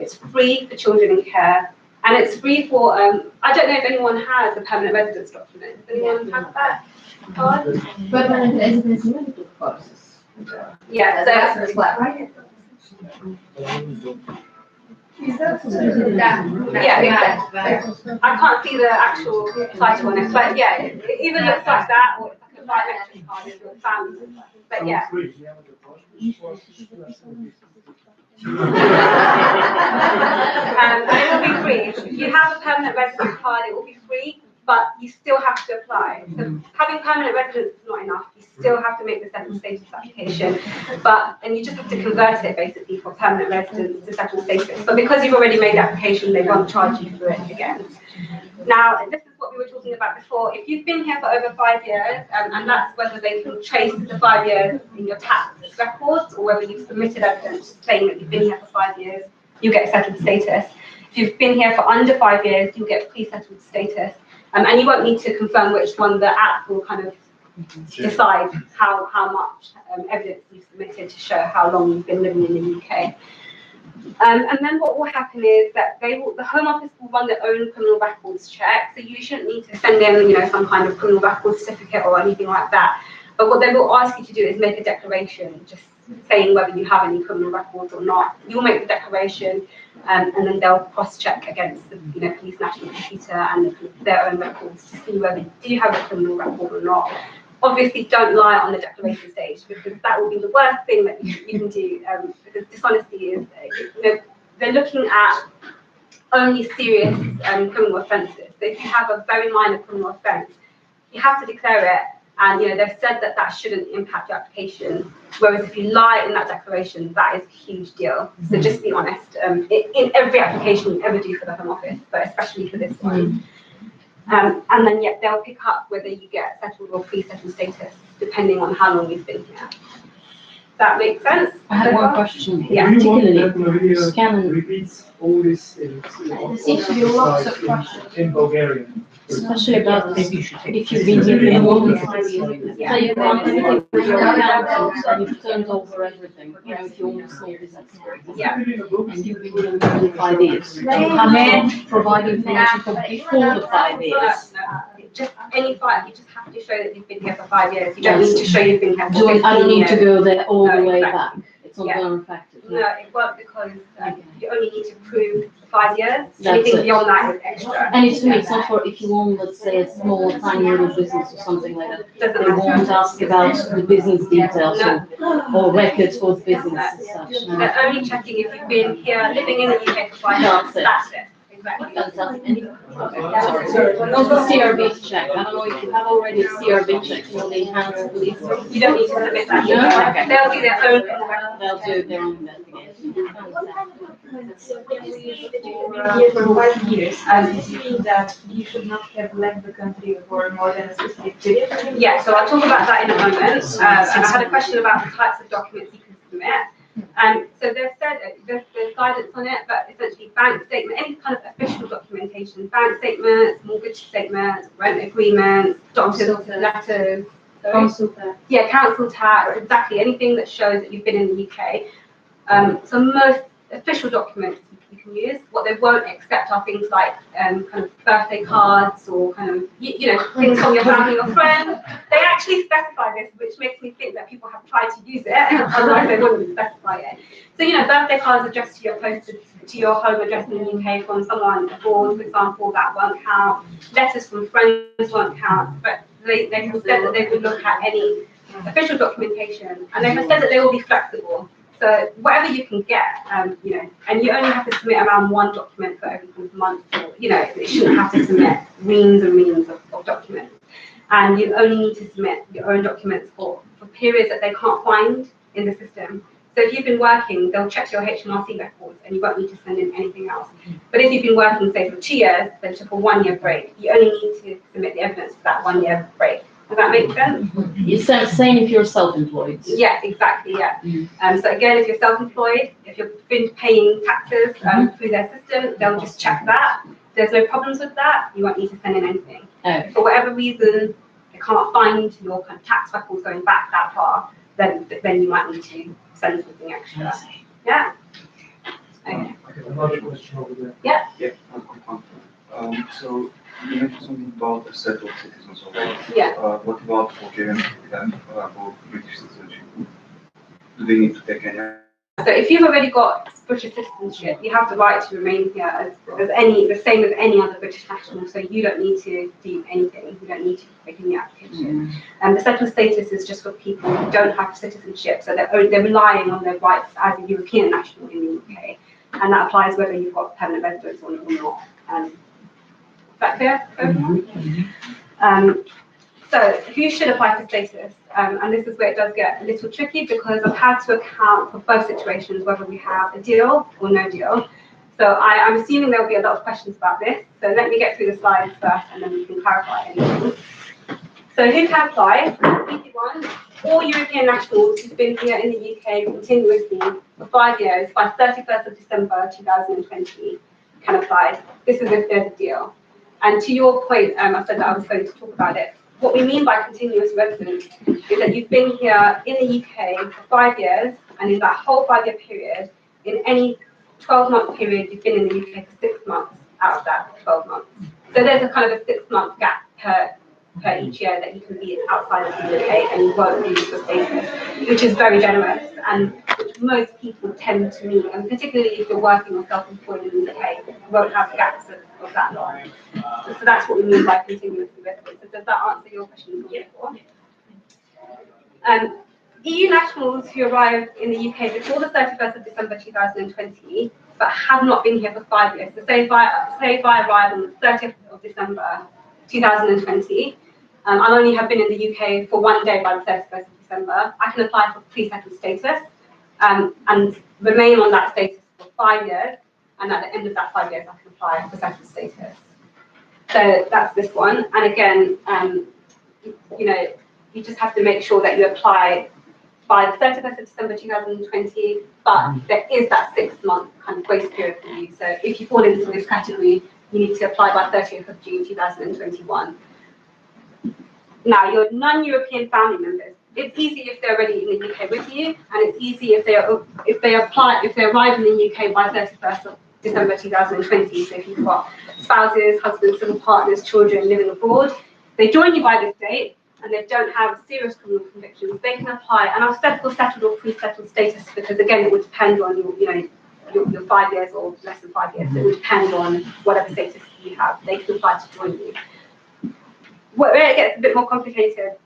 It's free for children in care, and it's free for, I don't know if anyone has a permanent residence document. Does anyone have that card? Permanent residency courses. Yeah, so That's the flat, right? Yeah, exactly. I can't see the actual title on it, but yeah, it either looks like that or it's like a biometric card if you're a family. But yeah. And it will be free. If you have a permanent residence card, it will be free, but you still have to apply. So having permanent residence is not enough. You still have to make the settled status application, and you just have to convert it basically from permanent residence to settled status. But because you've already made the application, they won't charge you for it again. Now, this is what we were talking about before. If you've been here for over 5 years, and that's whether they can trace the 5 years in your tax records or whether you've submitted evidence saying that you've been here for 5 years, you get settled status. If you've been here for under 5 years, you'll get pre-settled status. And you won't need to confirm which one. The app will kind of decide how much evidence you've submitted to show how long you've been living in the UK. And then what will happen is that the Home Office will run their own criminal records check, so you shouldn't need to send in, some kind of criminal records certificate or anything like that. But what they will ask you to do is make a declaration, just saying whether you have any criminal records or not. You'll make the declaration, and then they'll cross-check against the Police National Computer and their own records to see whether you do have a criminal record or not. Obviously, don't lie on the declaration stage, because that will be the worst thing that you can do. Because dishonesty is, they're looking at only serious criminal offences. So if you have a very minor criminal offence, you have to declare it. And they've said that shouldn't impact your application. Whereas if you lie in that declaration, that is a huge deal. So just be honest. In every application you ever do for the Home Office, but especially for this one. And then they'll pick up whether you get settled or pre-settled status, depending on how long you've been here. That makes sense? I have one question. Yeah. Do you want Particularly, that Maria scan and repeats all these things There seems to be lots of questions. in Bulgarian? especially about if you've been here for more than 5 years. Say you've done everything with your accountant and you've turned over everything, if you own a small business. Yeah. And you've been here more than 5 years. You have to provide information from before the 5 years. No. Just any 5, you just have to show that you've been here for 5 years. You don't need to show you've been here for 15 years. I don't need to go there all the way exactly. back. It's not going to affect it. No, it won't, because you only need to prove 5 years. That's Anything it. beyond that is extra. And it's not for if you own, let's say, a small, tiny little business or something like that. They won't ask about the business details or records for the business as such. No. They're only checking if you've been here living in the UK for 5 years. That's it. Exactly. Sorry. Not the CRB check. I don't know if you have already a CRB check for the enhanced police. You don't need to submit that. No? Okay. They'll do their own. They'll do their own investigation. So when you say that you've been here for 5 years, does this mean that you should not have left the country for more than a specific period? Yeah, so I'll talk about that in a moment. And I had a question about the types of documents you can submit. So they've said there's guidance on it, but essentially bank statement, any kind of official documentation, bank statements, mortgage statements, rent agreements, doctors' letters. Council tax. Yeah, council tax, exactly, anything that shows that you've been in the UK. So most official documents you can use. What they won't accept are things like kind of birthday cards or kind of, things from your family or friends. They actually specify this, which makes me think that people have tried to use it, otherwise they wouldn't specify it. So, birthday cards addressed to your posted to your home address in the UK from someone abroad, for example, that won't count. Letters from friends won't count, but they have said that they would look at any official documentation, and they have said that they will be flexible. So whatever you can get, and you only have to submit around one document for every month. Or, you shouldn't have to submit reams and reams of documents. And you only need to submit your own documents for periods that they can't find in the system. So if you've been working, they'll check your HMRC records and you won't need to send in anything else. But if you've been working, say, for 2 years, then took a 1 year break, you only need to submit the evidence for that 1 year break. Does that make sense? It's same if you're self-employed. Yeah, exactly, yeah. So again, if you're self-employed, if you've been paying taxes through their system, they'll just check that. If there's no problems with that, you won't need to send in anything. For whatever reason, they can't find your kind of tax records going back that far, then you might need to send something extra. Yeah? Okay. Another question over there. Yeah? Yeah, I'll confirm. So you mentioned something about the settled citizens already. Yeah. What about Bulgarian and about British citizenship? Do they need to take any? So if you've already got British citizenship, you have the right to remain here as the same as any other British national. So you don't need to do anything. You don't need to make any application. And the settled status is just for people who don't have citizenship. So they're relying on their rights as a European national in the UK, and that applies whether you've got permanent residence or not. Is that clear for everyone? So who should apply for status? And this is where it does get a little tricky, because I've had to account for both situations, whether we have a deal or no deal. So I'm assuming there'll be a lot of questions about this. So let me get through the slides first, and then we can clarify anything. So who can apply? Easy one. All European nationals who've been here in the UK continuously for 5 years by 31st of December 2020 can apply. This is if there's a deal. And to your point, I said that I was going to talk about it. what we mean by continuous residence is that you've been here in the UK for 5 years, and in that whole 5-year period, in any 12-month period, you've been in the UK for 6 months out of that 12 months. So there's a kind of a 6-month gap per each year that you can be outside of the UK and you won't lose your status, which is very generous and which most people tend to meet, and particularly if you're working or self-employed in the UK, you won't have gaps of that long. So that's what we mean by continuous residence. So does that answer your question before? EU nationals who arrived in the UK before the 31st of December 2020 but have not been here for 5 years. So say if I arrive on the 30th of December 2020, I only have been in the UK for 1 day by the 31st of December, I can apply for pre-settled status and remain on that status for 5 years, and at the end of that 5 years I can apply for settled status. So that's this one, and again, you know, you just have to make sure that you apply by the 31st of December 2020, but there is that 6-month kind of grace period for you. So if you fall into this category, you need to apply by 30th of June 2021. Now, your non-European family members, it's easy if they're already in the UK with you, and it's easy if they arrive in the UK by 31st of December 2020. So if you've got spouses, husbands, civil partners, children living abroad, they join you by this date, and they don't have serious criminal convictions, they can apply and I'll settle, settled or pre-settled status, because again, it would depend on your 5 years or less than 5 years. It would depend on whatever status you have. They can apply to join you. Where it gets a bit more complicated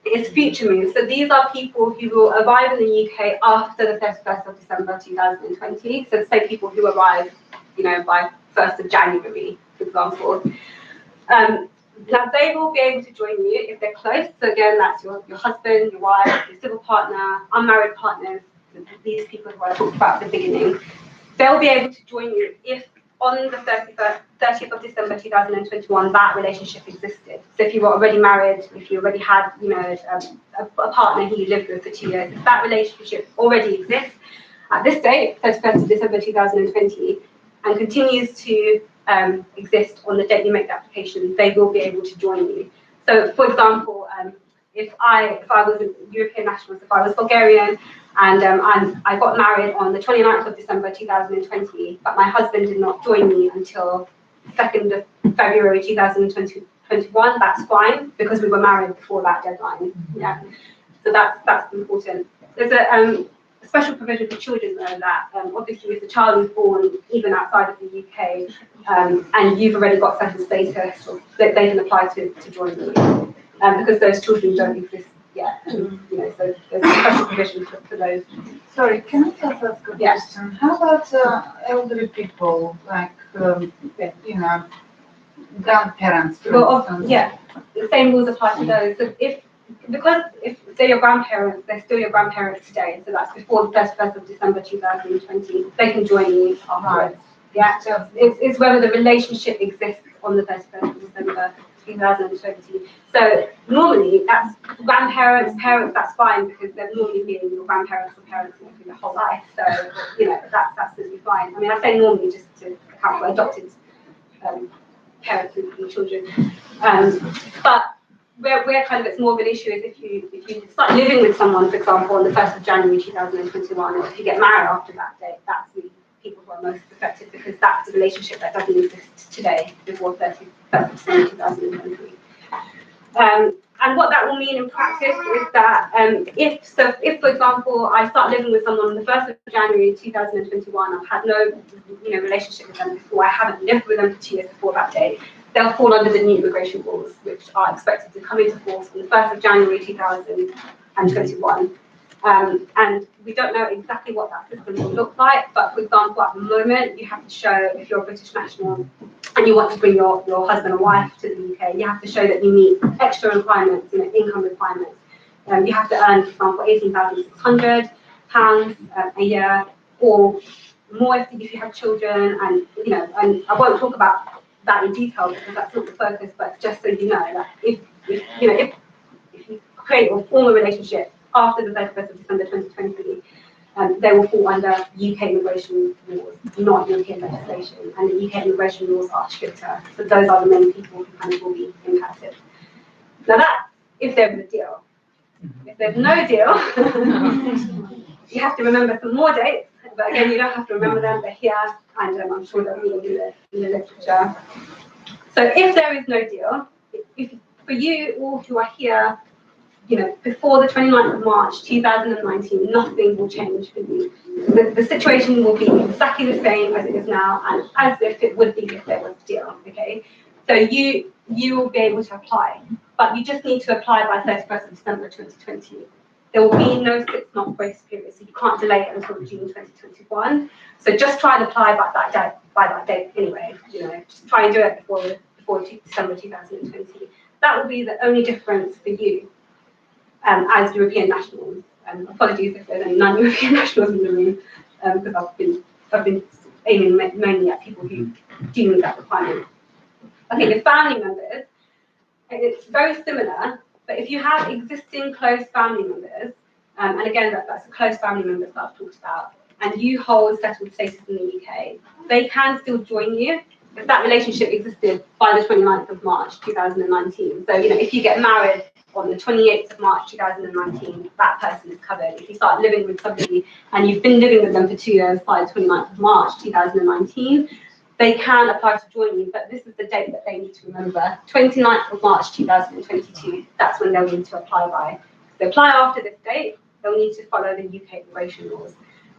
is future moves. So these are people who will arrive in the UK after the 31st of December 2020. So say people who arrive, by 1st of January, for example. Now they will be able to join you if they're close. So again, that's your husband, your wife, your civil partner, unmarried partners, these people who I talked about at the beginning. They'll be able to join you if on the 30th of December 2021 that relationship existed. So if you were already married, if you already had a partner who you lived with for 2 years, if that relationship already exists at this date, 31st of December 2020, and continues to exist on the date you make the application, they will be able to join you. So, for example, if I was a European national, if I was Bulgarian, and I got married on the 29th of December 2020, but my husband did not join me until 2nd of February 2021, that's fine, because we were married before that deadline. Yeah, so that's important. There's a special provision for children, though, that obviously if the child is born even outside of the UK and you've already got settled status, they can apply to join you, because those children don't exist yet. So there's a special provision for those. Sorry, can I just ask a question? How about elderly people, like, grandparents? The same rules apply to those. So if they're your grandparents, they're still your grandparents today, so that's before the 31st of December 2020, they can join you afterwards. Yeah, so it's whether the relationship exists on the 31st of December 2020. So normally that's grandparents, parents, that's fine, because they've normally been your grandparents or parents for their whole life. So that's absolutely fine. I mean, I say normally just to account for adopted parents and children, but where kind of it's more of an issue is if you start living with someone, for example, on the 1st of January 2021, or if you get married after that date, that's the people who are most affected, because that's a relationship that doesn't exist today before 31st of December 2023. And what that will mean in practice is that if, for example, I start living with someone on the 1st of January 2021, I've had no relationship with them before, I haven't lived with them for 2 years before that date, they'll fall under the new immigration rules, which are expected to come into force on the 1st of January 2021. And we don't know exactly what that system will look like, but for example, at the moment, you have to show, if you're a British national and you want to bring your husband or wife to the UK, you have to show that you meet extra requirements, income requirements. You have to earn, for example, £18,600 a year, or more if you have children, and I won't talk about that in detail because that's not the focus, but just so you know that if you create or form a relationship after the 31st of December 2020, they will fall under UK immigration laws, not European legislation, and the UK immigration laws are stricter. So those are the main people who kind of will be impacted. Now that's if there is a deal. If there's no deal, you have to remember some more dates, but again, you don't have to remember them, they're here, and I'm sure they'll be in the literature. So if there is no deal, if for you all who are here, before the 29th of March 2019, nothing will change for you. The situation will be exactly the same as it is now, and as if it would be if there was a deal, okay? So you will be able to apply, but you just need to apply by 31st of December 2020. There will be no 6-month grace period, so you can't delay it until June 2021. So just try and apply by that date anyway. Just try and do it before December 2020. That will be the only difference for you as European nationals. Apologies if there's any non-European nationals in the room, because I've been aiming mainly at people who do meet that requirement. Okay, the family members, it's very similar, but if you have existing close family members, and again, that's a close family member that I've talked about, and you hold settled status in the UK, they can still join you if that relationship existed by the 29th of March 2019. So, if you get married on the 28th of March 2019, that person is covered. If you start living with somebody and you've been living with them for 2 years by the 29th of March 2019, they can apply to join you, but this is the date that they need to remember. 29th of March 2022, that's when they'll need to apply by. If they apply after this date, they'll need to follow the UK immigration laws.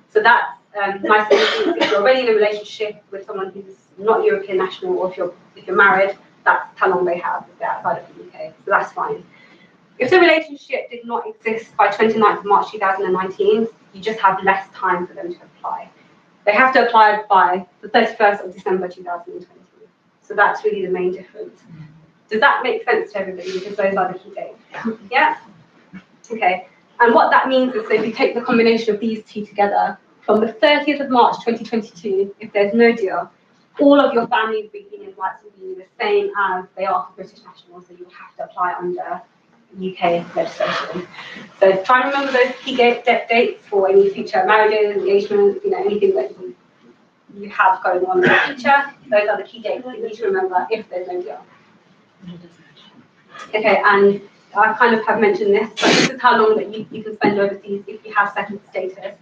So that's nice and easy. If you're already in a relationship with someone who's not European national, or if you're married, that's how long they have if they're outside of the UK. So that's fine. If the relationship did not exist by 29th of March 2019, you just have less time for them to apply. They have to apply by the 31st of December 2020. So that's really the main difference. Does that make sense to everybody? Because those are the key dates. Yeah? Okay. And what that means is that if you take the combination of these two together, from the 30th of March 2022, if there's no deal, all of your family beginning rights will be the same as they are for British nationals, so you have to apply under UK legislation. So try and remember those key dates for any future marriages, engagements, anything that you have going on in the future. Those are the key dates that you need to remember if there's no deal. Okay, and I kind of have mentioned this, but this is how long that you can spend overseas if you have settled status.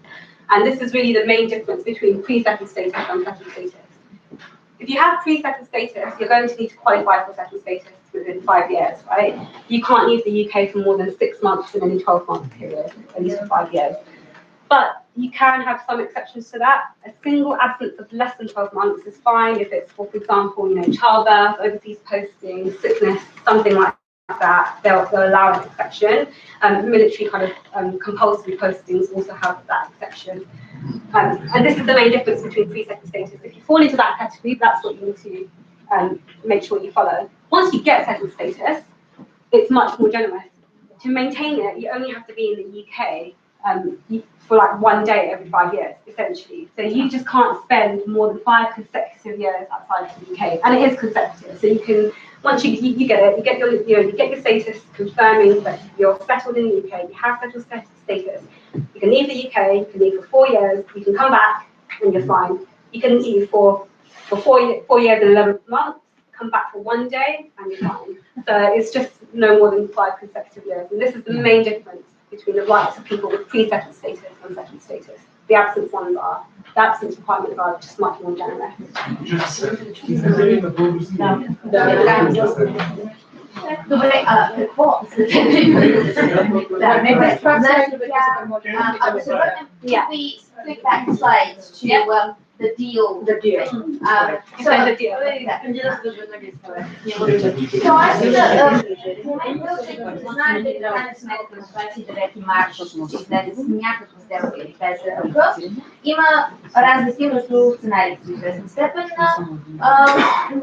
And this is really the main difference between pre-settled status and settled status. If you have pre-settled status, you're going to need to qualify for settled status within 5 years, right? You can't leave the UK for more than 6 months in any 12-month period, at least for 5 years. But you can have some exceptions to that. A single absence of less than 12 months is fine if it's, for example, childbirth, overseas posting, sickness, something like that. They'll allow an exception. Military kind of compulsory postings also have that exception. And this is the main difference between pre-settled status. If you fall into that category, that's what you need to make sure you follow. Once you get settled status, it's much more generous. To maintain it, you only have to be in the UK for like 1 day every 5 years, essentially. So you just can't spend more than 5 consecutive years outside of the UK, and it is consecutive. So you can, once you get it, you get your status confirming that you're settled in the UK, you have settled status. You can leave the UK, you can leave for 4 years, you can come back, and you're fine. You can leave for 4 years and 11 months, come back for 1 day, and you're fine. So it's just no more than 5 consecutive years, and this is the main difference between the rights of people with pre-settled status and settled status. The absence requirements are just much more generous. Добре, какво? Ако се върнем, we flip back slides to the deal. The deal. So the deal. В момента знаете, в крайна сметка на 29 марта ще излезе с някаква сделка или без сделка. Има разлики между сценариите в известна степен.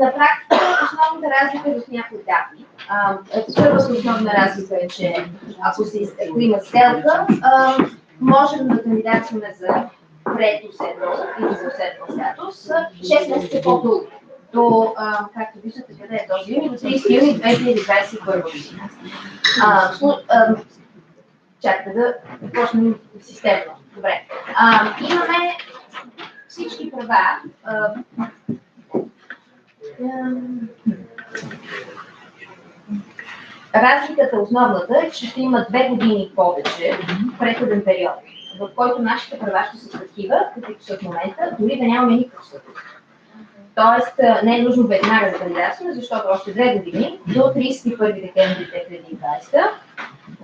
На практика основната разлика е в някои дати. Първата основна разлика е, че ако има сделка, можем да кандидатстваме за предуседнал или за уседнал статус 6 месеца по-дълго. До, както виждате, къде е този юни, до 30 юни 2021 година. Чакайте да почнем системно. Добре. Имаме всички права. Разликата основната е, че ще има 2 години повече преходен период, в който нашите права ще са такива, каквито са в момента, дори да нямаме никакъв статут. Тоест не е нужно веднага да кандидатстваме, защото още 2 години, до 31 декември 2020,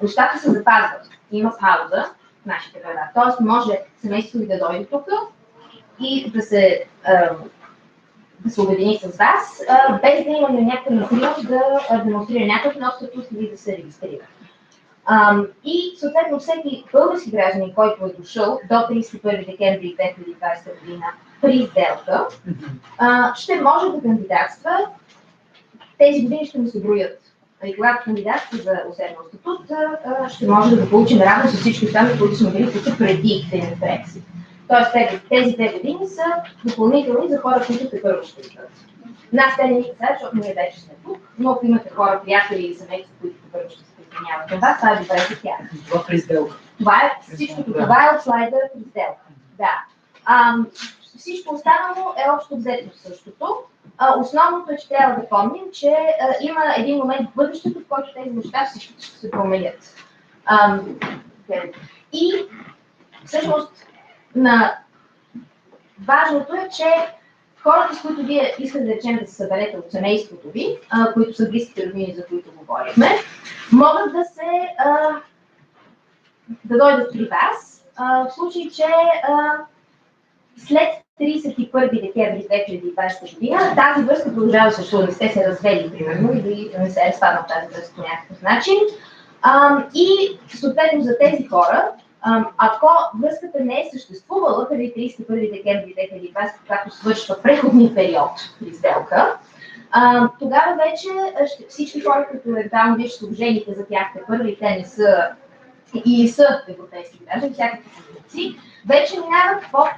нещата се запазват. Има пауза в нашите права. Тоест може семейството ви да дойде тук и да се обедини с вас, без да имаме някакъв необходимост да демонстрира някакъв нов статут или да се регистрира. И съответно всеки български гражданин, който е дошъл до 31 декември 2020 година при сделка, ще може да кандидатства. Тези години ще му се броят. И когато кандидатства за уседнал статут, ще може да го получим равно с всички останали, които сме били тук преди Brexit. Тоест тези 2 години са допълнителни за хора, които те първо ще идват. Нас те не ни касаят, защото ние вече сме тук, но ако имате хора, приятели или семейства, които те първо ще се присъединяват към вас, това е добре за тях. Това при сделка. Това е всичкото. Това е от слайда при сделка. Да. Всичко останало е общо взето същото. Основното е, че трябва да помним, че има един момент в бъдещето, в който тези неща всички ще се променят. И всъщност важното е, че хората, с които вие искате да речем да се съберете от семейството ви, които са близките роднини, за които говорихме, могат да дойдат при вас, в случай, че след 31 декември 2020 година тази връзка продължава да съществува, не сте се развели, примерно, или не се е разпаднал тази връзка по някакъв начин. И съответно за тези хора, ако връзката не е съществувала преди 31 декември 2020, когато свършва преходния период при сделка, тогава вече всички хора, които евентуално вие ще са жените за тях първи, те не са или са европейски граждани, всякакви чужденци, вече минават под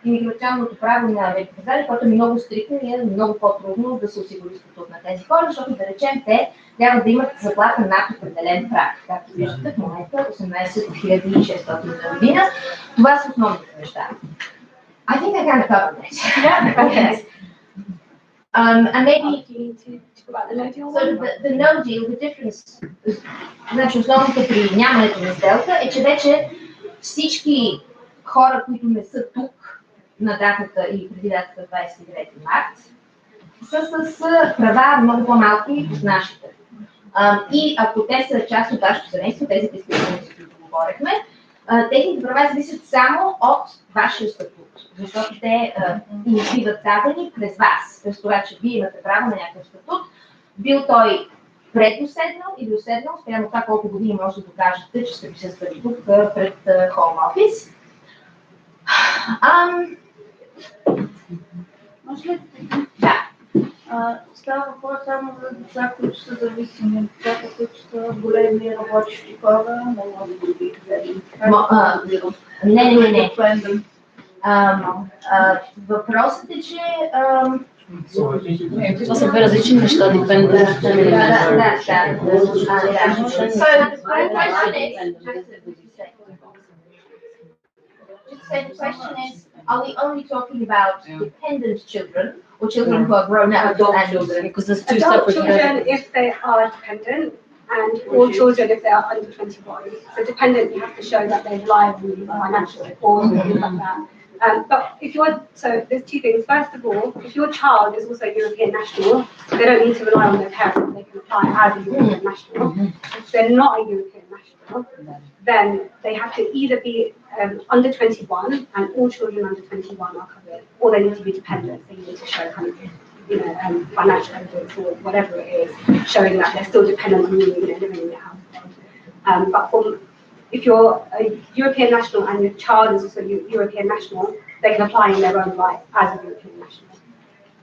имиграционното право на Великобритания, което е много стриктно и е много по-трудно да се осигури статут на тези хора, защото да речем те трябва да имат заплата над определен праг. Както виждате в момента 18 600 за година. Това са основните неща. I think I kind of covered this. Yeah, okay. And maybe the no deal, the difference, значи основното при нямането на сделка е, че вече всички хора, които не са тук на датата или преди датата 29 март, са с права много по-малки от нашите. И ако те са част от вашето семейство, тези изключения, за които говорихме, техните права зависят само от вашия статут, защото те им биват дадени през вас, през това, че вие имате право на някакъв статут, бил той предуседнал или уседнал, спрямо това колко години може да докажете, че сте присъствали тук пред Home Office. Може ли? Да. Става въпрос само за деца, които са зависими, децата, които са големи работещи хора, не може да ги гледам. Не. Въпросът е, че това са две различни неща, депендент. The question is, are we only talking about dependent children or children who are grown up? Adult children, because there's two Adult separate children if they are dependent, and all children if they are under 21. So dependent, you have to show that they rely on you financial support and things like that. But if you're, so there's two things. First of all, if your child is also European national, they don't need to rely on their parents. They can apply as a European national. If they're not a European national, then they have to either be under 21, and all children under 21 are covered, or they need to be dependent. So you need to show kind of, financial evidence or whatever it is, showing that they're still dependent on you, living in your house. But if you're a European national and your child is also European national, they can apply in their own right as a European national.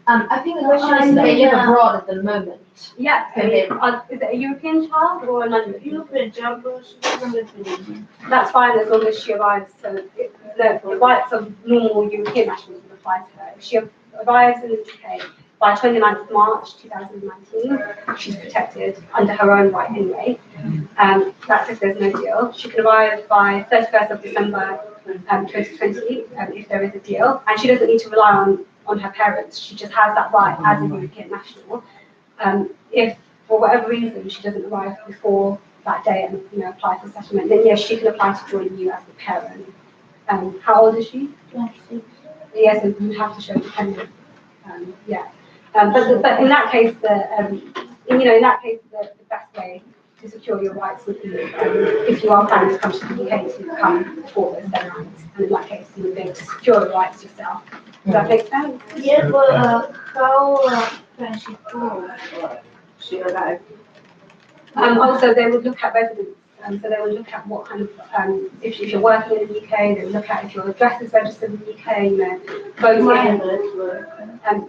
I think the question is that they live abroad at the moment. Yeah, is it a European child or a non-European? That's fine as long as she arrives. So the rights of normal European nationals will apply to her. If she arrives in the UK by 29th of March 2019, she's protected under her own right anyway. That's if there's no deal. She can arrive by 31st of December 2020 if there is a deal, and she doesn't need to rely on her parents. She just has that right as a European national. If for whatever reason she doesn't arrive before that day and apply for settlement, then yes, she can apply to join you as the parent. How old is she? Yes, and you have to show dependent. But in that case, the best way to secure your rights would be if you are planning to come to the UK to come before those deadlines, and in that case, you would be able to secure your rights yourself. Does that make sense? Yeah, but how can she prove she arrived? Also, they would look at residence. So they would look at what kind of, if you're working in the UK, they would look at if your address is registered in the UK, voting.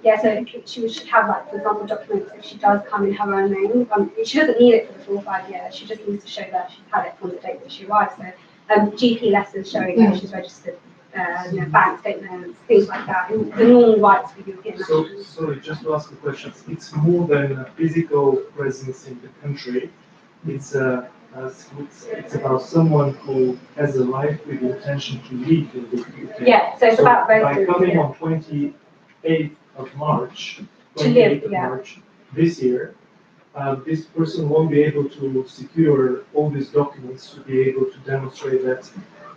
Yeah, so she should have, like, for example, documents if she does come in her own name. She doesn't need it for the full 5 years. She just needs to show that she's had it from the date that she arrives. So GP letters showing that she's registered, bank statements, things like that. The normal rights for European nationals. Sorry, just to ask a question. It's more than a physical presence in the country. It's about someone who has a life with the intention to live in the UK. Yeah, so it's about residence. By coming on 28th of March, To live, 28th of yeah. March this year, this person won't be able to secure all these documents to be able to demonstrate that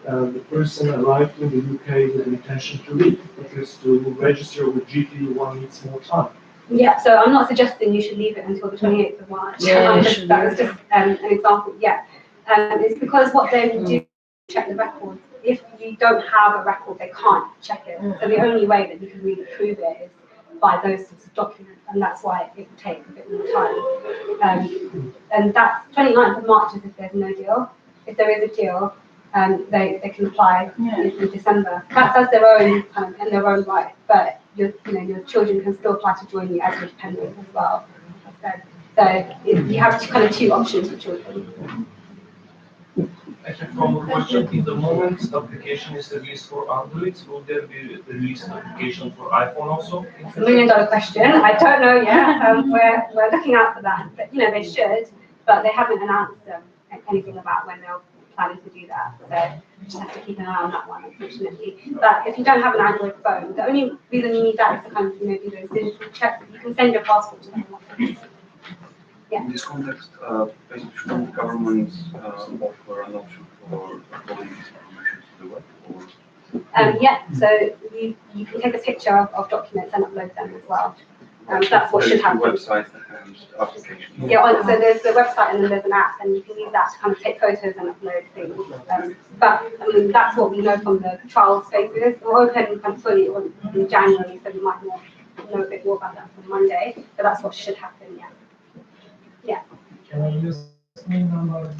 the person arrived in the UK with the intention to live, because to register with GP one needs more time. Yeah, so I'm not suggesting you should leave it until the 28th of March. Yeah, That was just an example, yeah. It's because what they will do, check the records. If you don't have a record, they can't check it. So the only way that you can really prove it is by those sorts of documents, and that's why it will take a bit more time. And that's 29th of March is if there's no deal. If there is a deal, they can apply in December. That's as their own in their own right, but your children can still apply to join you as your dependent as well. So you have kind of two options for children. I have one more question. In the moment the application is released for Android, will there be released application for iPhone also? It's $1 million question. I don't know yet. We're looking out for that. But they should, but they haven't announced anything about when they're planning to do that. So we just have to keep an eye on that one, unfortunately. But if you don't have an Android phone, the only reason you need that is to kind of do those digital checks. You can send your passport to them. In this context, basically, governments offer an option for uploading this information to the web, or? Yeah, so you can take a picture of documents and upload them as well. That's what should happen. Website and application. Yeah, so there's the website and then there's an app, and you can use that to kind of take photos and upload things. But that's what we know from the trial spaces. We're open kind of fully in January, so we might know a bit more about that on Monday. But that's what should happen. Yeah. Yeah. Can I use NIN number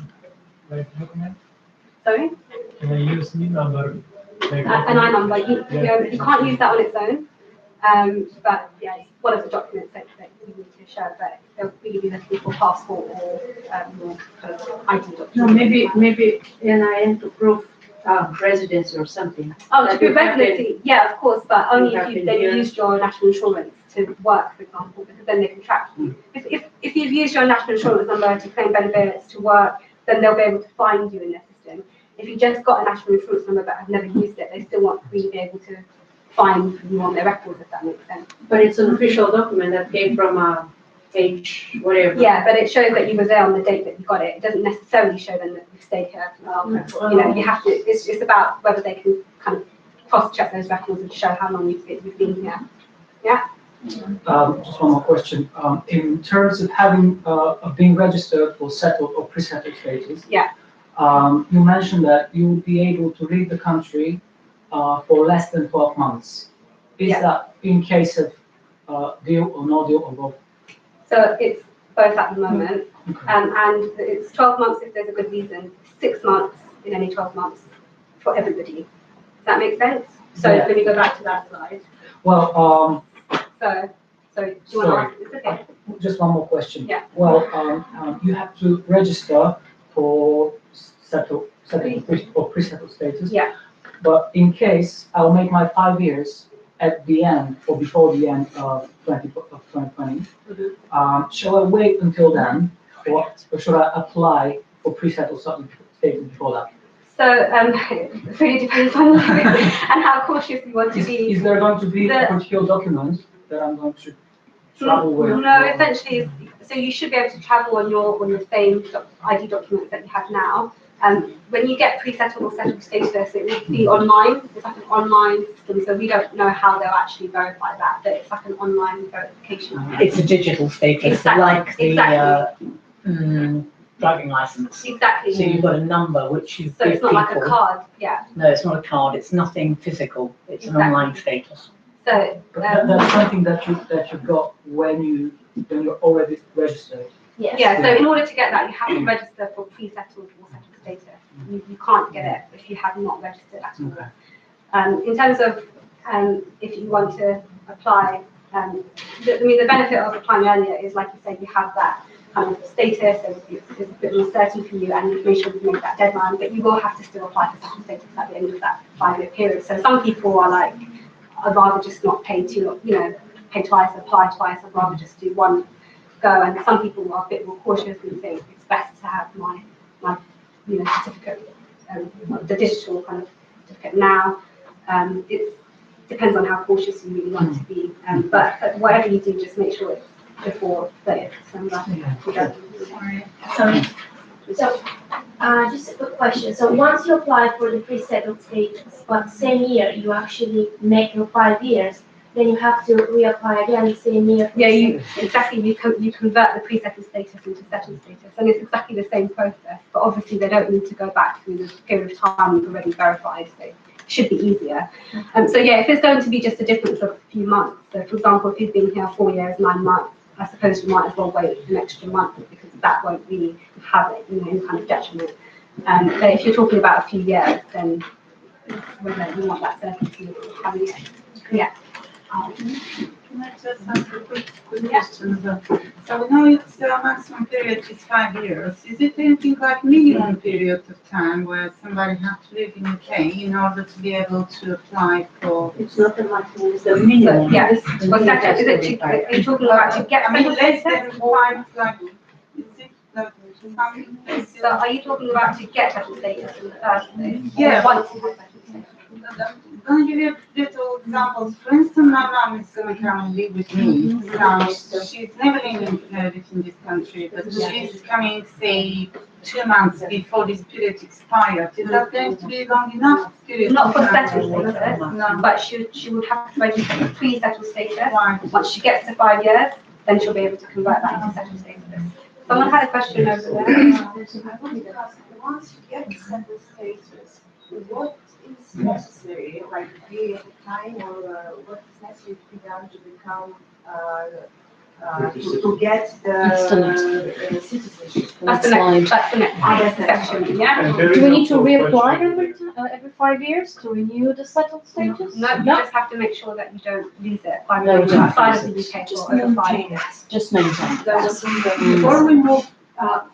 like document? Sorry. Can I use NIN number? Like An I number. You can't use that on its own. But yeah, it's one of the documents that you need to show, but they'll really be looking for passport or more kind of ID document. No, maybe NIN to prove residency or something. Oh, to prove residency, yeah, of course, but only if you've used your national insurance to work, for example, because then they can track you. If you've used your national insurance number to claim benefits to work, then they'll be able to find you in their system. If you just got a national insurance number but have never used it, they still won't really be able to find you on their records, if that makes sense. But it's an official document that came from page whatever. Yeah, but it shows that you were there on the date that you got it. It doesn't necessarily show them that you stayed here. You have to. It's about whether they can kind of cross-check those records and show how long you've been here. Yeah. Just one more question. In terms of having being registered for settled or pre-settled status, yeah. You mentioned that you would be able to leave the country for less than 12 months. Is that in case of deal or no deal or both? So it's both at the moment, and it's 12 months if there's a good reason, 6 months in any 12 months for everybody. Does that make sense? So let me go back to that slide. Well, so do you want to ask? It's okay. Just one more question. Yeah. Well, you have to register for settled or pre-settled status. Yeah. But in case I'll make my 5 years at the end or before the end of 2020, shall I wait until then, or should I apply for pre-settled status before that? So it really depends on you and how cautious you want to be. Is there going to be a particular document that I'm going to travel with? No, essentially, so you should be able to travel on your same ID documents that you have now. When you get pre-settled or settled status, it will be online. It's like an online system, so we don't know how they'll actually verify that, but it's like an online verification. It's a digital status, Exactly, like the exactly. driving license. Exactly. So you've got a number which you So give it's not people. like a card, yeah. No, it's not a card. It's nothing physical. It's an online status. So That's something that you got when you're already registered. Yes. yeah, so in order to get that, you have to register for pre-settled or settled status. You can't get it if you have not registered at all. In terms of if you want to apply, the benefit of applying earlier is, like you said, you have that kind of status, and it's a bit more certain for you, and you make sure you make that deadline, but you will have to still apply for settled status at the end of that 5-year period. So some people are like, I'd rather just not pay pay twice, apply twice, I'd rather just do one go, and some people are a bit more cautious and think it's best to have my certificate, the digital kind of certificate now. It depends on how cautious you really want to be, but whatever you do, just make sure it's before 30th December. Sorry. So, just a quick question. So once you apply for the pre-settled status, but same year you actually make your 5 years, then you have to reapply again the same year. Yeah, you convert the pre-settled status into settled status, and it's exactly the same process. But obviously, they don't need to go back through the period of time you've already verified. So it should be easier. So yeah, if it's going to be just a difference of a few months, so for example, if you've been here 4 years, 9 months, I suppose you might as well wait an extra month, because that won't really have any kind of detriment. But if you're talking about a few years, then whether you want that certainty of having it. Yeah. Can I just ask a quick question? So now it's maximum period is 5 years. Is it anything like minimum period of time where somebody has to live in UK in order to be able to apply for? It's not the maximum, it's the minimum. Yeah, are you talking about to get? I mean, less than 5, like, is it like something? So are you talking about to get settled status in the first place? Yeah. Or once you have settled status? I'm going to give you little examples. For instance, my mom is going to come and live with me. So she's never lived in this country, but she's coming, say, 2 months before this period expires. Is that going to be long enough period? Not for settled status, No. but she would have to register for pre-settled status. Why? Once she gets to 5 years, then she'll be able to convert that into settled status. Someone had a question over there. I wanted to ask, once you get settled status, what is necessary, like a period of time, or what is necessary to be done to become, to get the citizenship? That's the next section, yeah? And there is Do we need to also a reapply every 5 years to renew the settled status? No, you just have to make sure that you don't lose it by moving outside of the UK for over 5 years. Just maintain. Before we move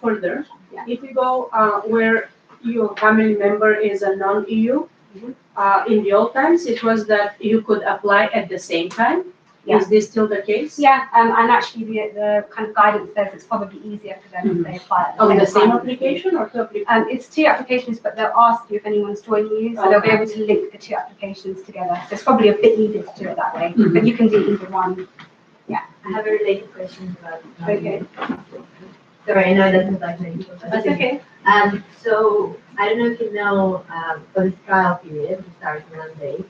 further, Yeah. if you go where your family member is a non-EU, in the old times, it was that you could apply at the same time. Yeah. Is this still the case? Yeah, and actually the kind of guidance says it's probably easier for them if they apply at On the same time. application or two applications? It's 2 applications, but they'll ask you if anyone's joining you, so they'll be able to link the 2 applications together. So it's probably a bit easier to do it that way, but you can do either one. I have a related question about it. Okay, Sorry, I know that's not like that's okay. So I don't know if you know, for this trial period, which starts Monday,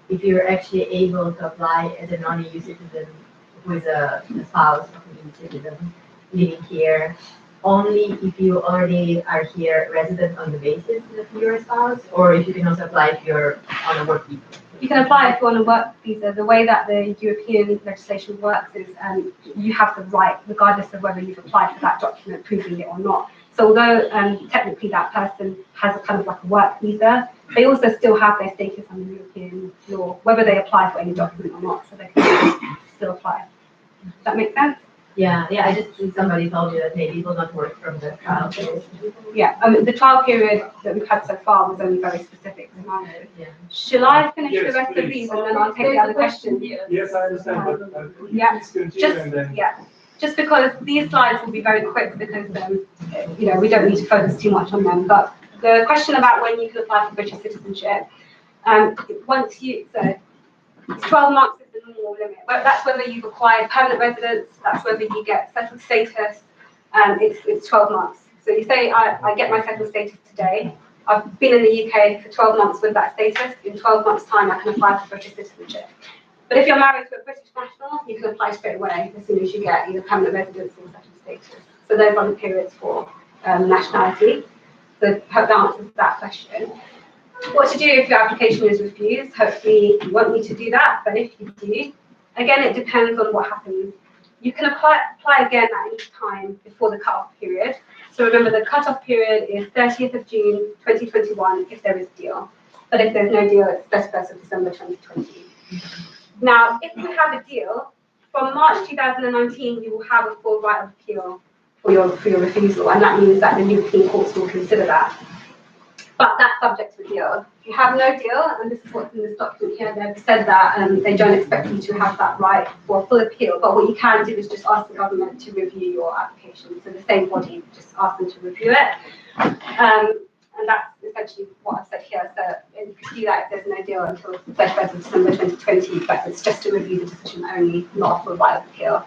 if you're actually able to apply as a non-EU citizen who is a spouse of an EU citizen living here, only if you already are here resident on the basis that you're a spouse, or if you can also apply if you're on a work visa. You can apply if you're on a work visa. The way that the European legislation works is you have the right, regardless of whether you've applied for that document proving it or not. So although technically that person has a kind of like a work visa, they also still have their status under European law, whether they apply for any document or not, so they can still apply. Does that make sense? Yeah, I just, somebody told me that maybe it will not work from the trial period. Yeah, the trial period that we've had so far was only very specific scenarios. Yeah. Shall I finish Yes, the rest of please. these and then I'll take the other questions? Yes, I understand, but Yeah, please continue just, and then. yeah, just because these slides will be very quick because, we don't need to focus too much on them. But the question about when you can apply for British citizenship, so it's 12 months is the more limit. But that's whether you've acquired permanent residence, that's whether you get settled status, it's 12 months. So you say, I get my settled status today, I've been in the UK for 12 months with that status, in 12 months' time I can apply for British citizenship. But if you're married to a British national, you can apply straight away as soon as you get either permanent residence or settled status. So those are the periods for nationality. So I hope that answers that question. What to do if your application is refused? Hopefully you won't need to do that, but if you do, again, it depends on what happens. You can apply again at any time before the cut-off period. So remember, the cut-off period is 30th of June 2021 if there is a deal. But if there's no deal, it's 31st of December 2020. Now, if you have a deal, from March 2019, you will have a full right of appeal for your refusal, and that means that the European courts will consider that. But that's subject to a deal. If you have no deal, and this is what's in this document here, they've said that they don't expect you to have that right for a full appeal, but what you can do is just ask the government to review your application. So the same body, just ask them to review it. And that's essentially what I've said here. So you can do that if there's no deal until 31st of December 2020, but it's just to review the decision only, not for a right of appeal.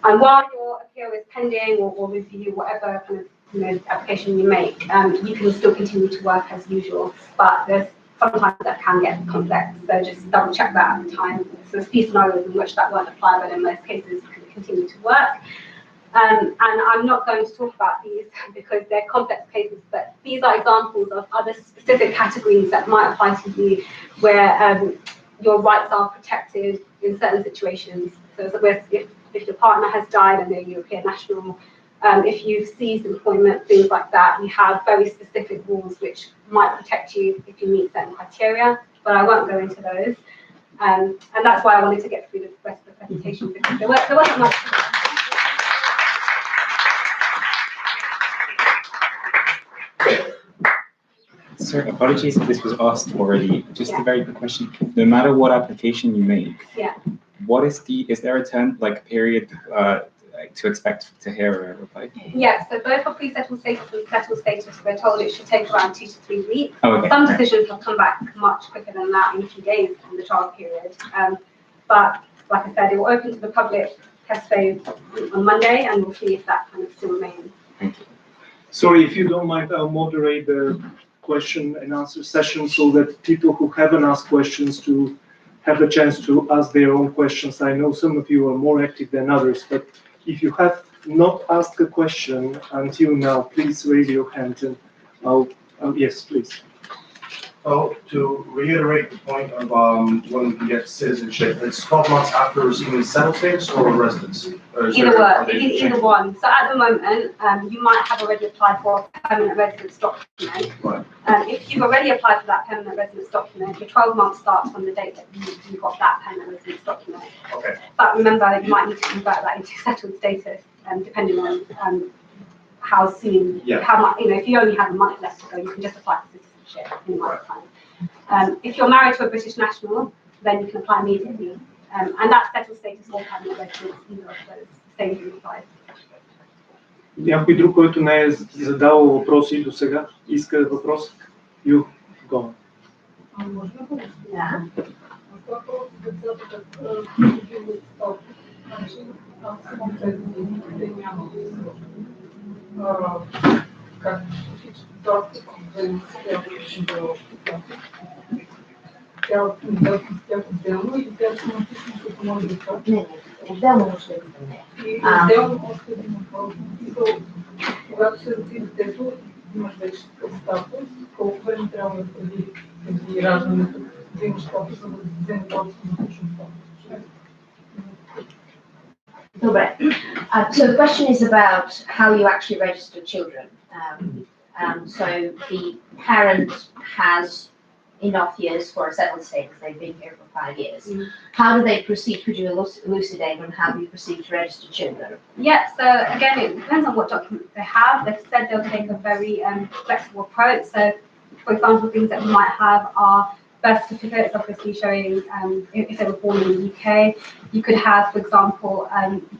And while your appeal is pending or review, whatever kind of application you make, you can still continue to work as usual. But there's sometimes that can get complex, so just double check that at the time. So there's a few scenarios in which that won't apply, but in most cases you can continue to work. And I'm not going to talk about these because they're complex cases, but these are examples of other specific categories that might apply to you where your rights are protected in certain situations. So if your partner has died and they're European national, if you've seized employment, things like that, you have very specific rules which might protect you if you meet certain criteria, but I won't go into those. And that's why I wanted to get through the rest of the presentation, because there wasn't much. Sorry, apologies if this was asked already. Just a very quick question. No matter what application you make, what is there a term, like period, to expect to hear a reply? Yeah, so both for pre-settled status and settled status, we're told it should take around 2 to 3 weeks. Oh, okay. Some decisions have come back much quicker than that, in a few days in the trial period. But like I said, it will open to the public test phase on Monday, and we'll see if that kind of still remains. Thank you. Sorry, if you don't mind, I'll moderate the question and answer session so that people who haven't asked questions to have a chance to ask their own questions. I know some of you are more active than others, but if you have not asked a question until now, please raise your hand and yes, please. Oh, to reiterate the point of when we can get citizenship, it's 12 months after receiving settled status or residency? Either one. So at the moment, you might have already applied for a permanent residence document. Right. If you've already applied for that permanent residence document, your 12 months starts from the date that you got that permanent residence document. Okay. But remember, you might need to convert that into settled status, depending on how soon, how much, if you only have a month left to go, you can just apply for citizenship in a month's time. If you're married to a British national, then you can apply immediately. And that's settled status or permanent residence, either of those, same thing applies. Някой друг, който не е задал въпроси до сега, иска въпрос? You go. Yeah. Отделно може да бъде. Когато се роди детето, имаш вече такъв статус, колко време трябва да преди раждането да имаш статус, за да вземе по-специфичен статус? Добре. So the question is about how you actually register children. So the parent has enough years for a settled status. They've been here for 5 years. How do they proceed? Could you elucidate on how you proceed to register children? Yeah, so again, it depends on what documents they have. They've said they'll take a very flexible approach. So, for example, things that you might have are birth certificates, obviously showing if they were born in the UK. You could have, for example,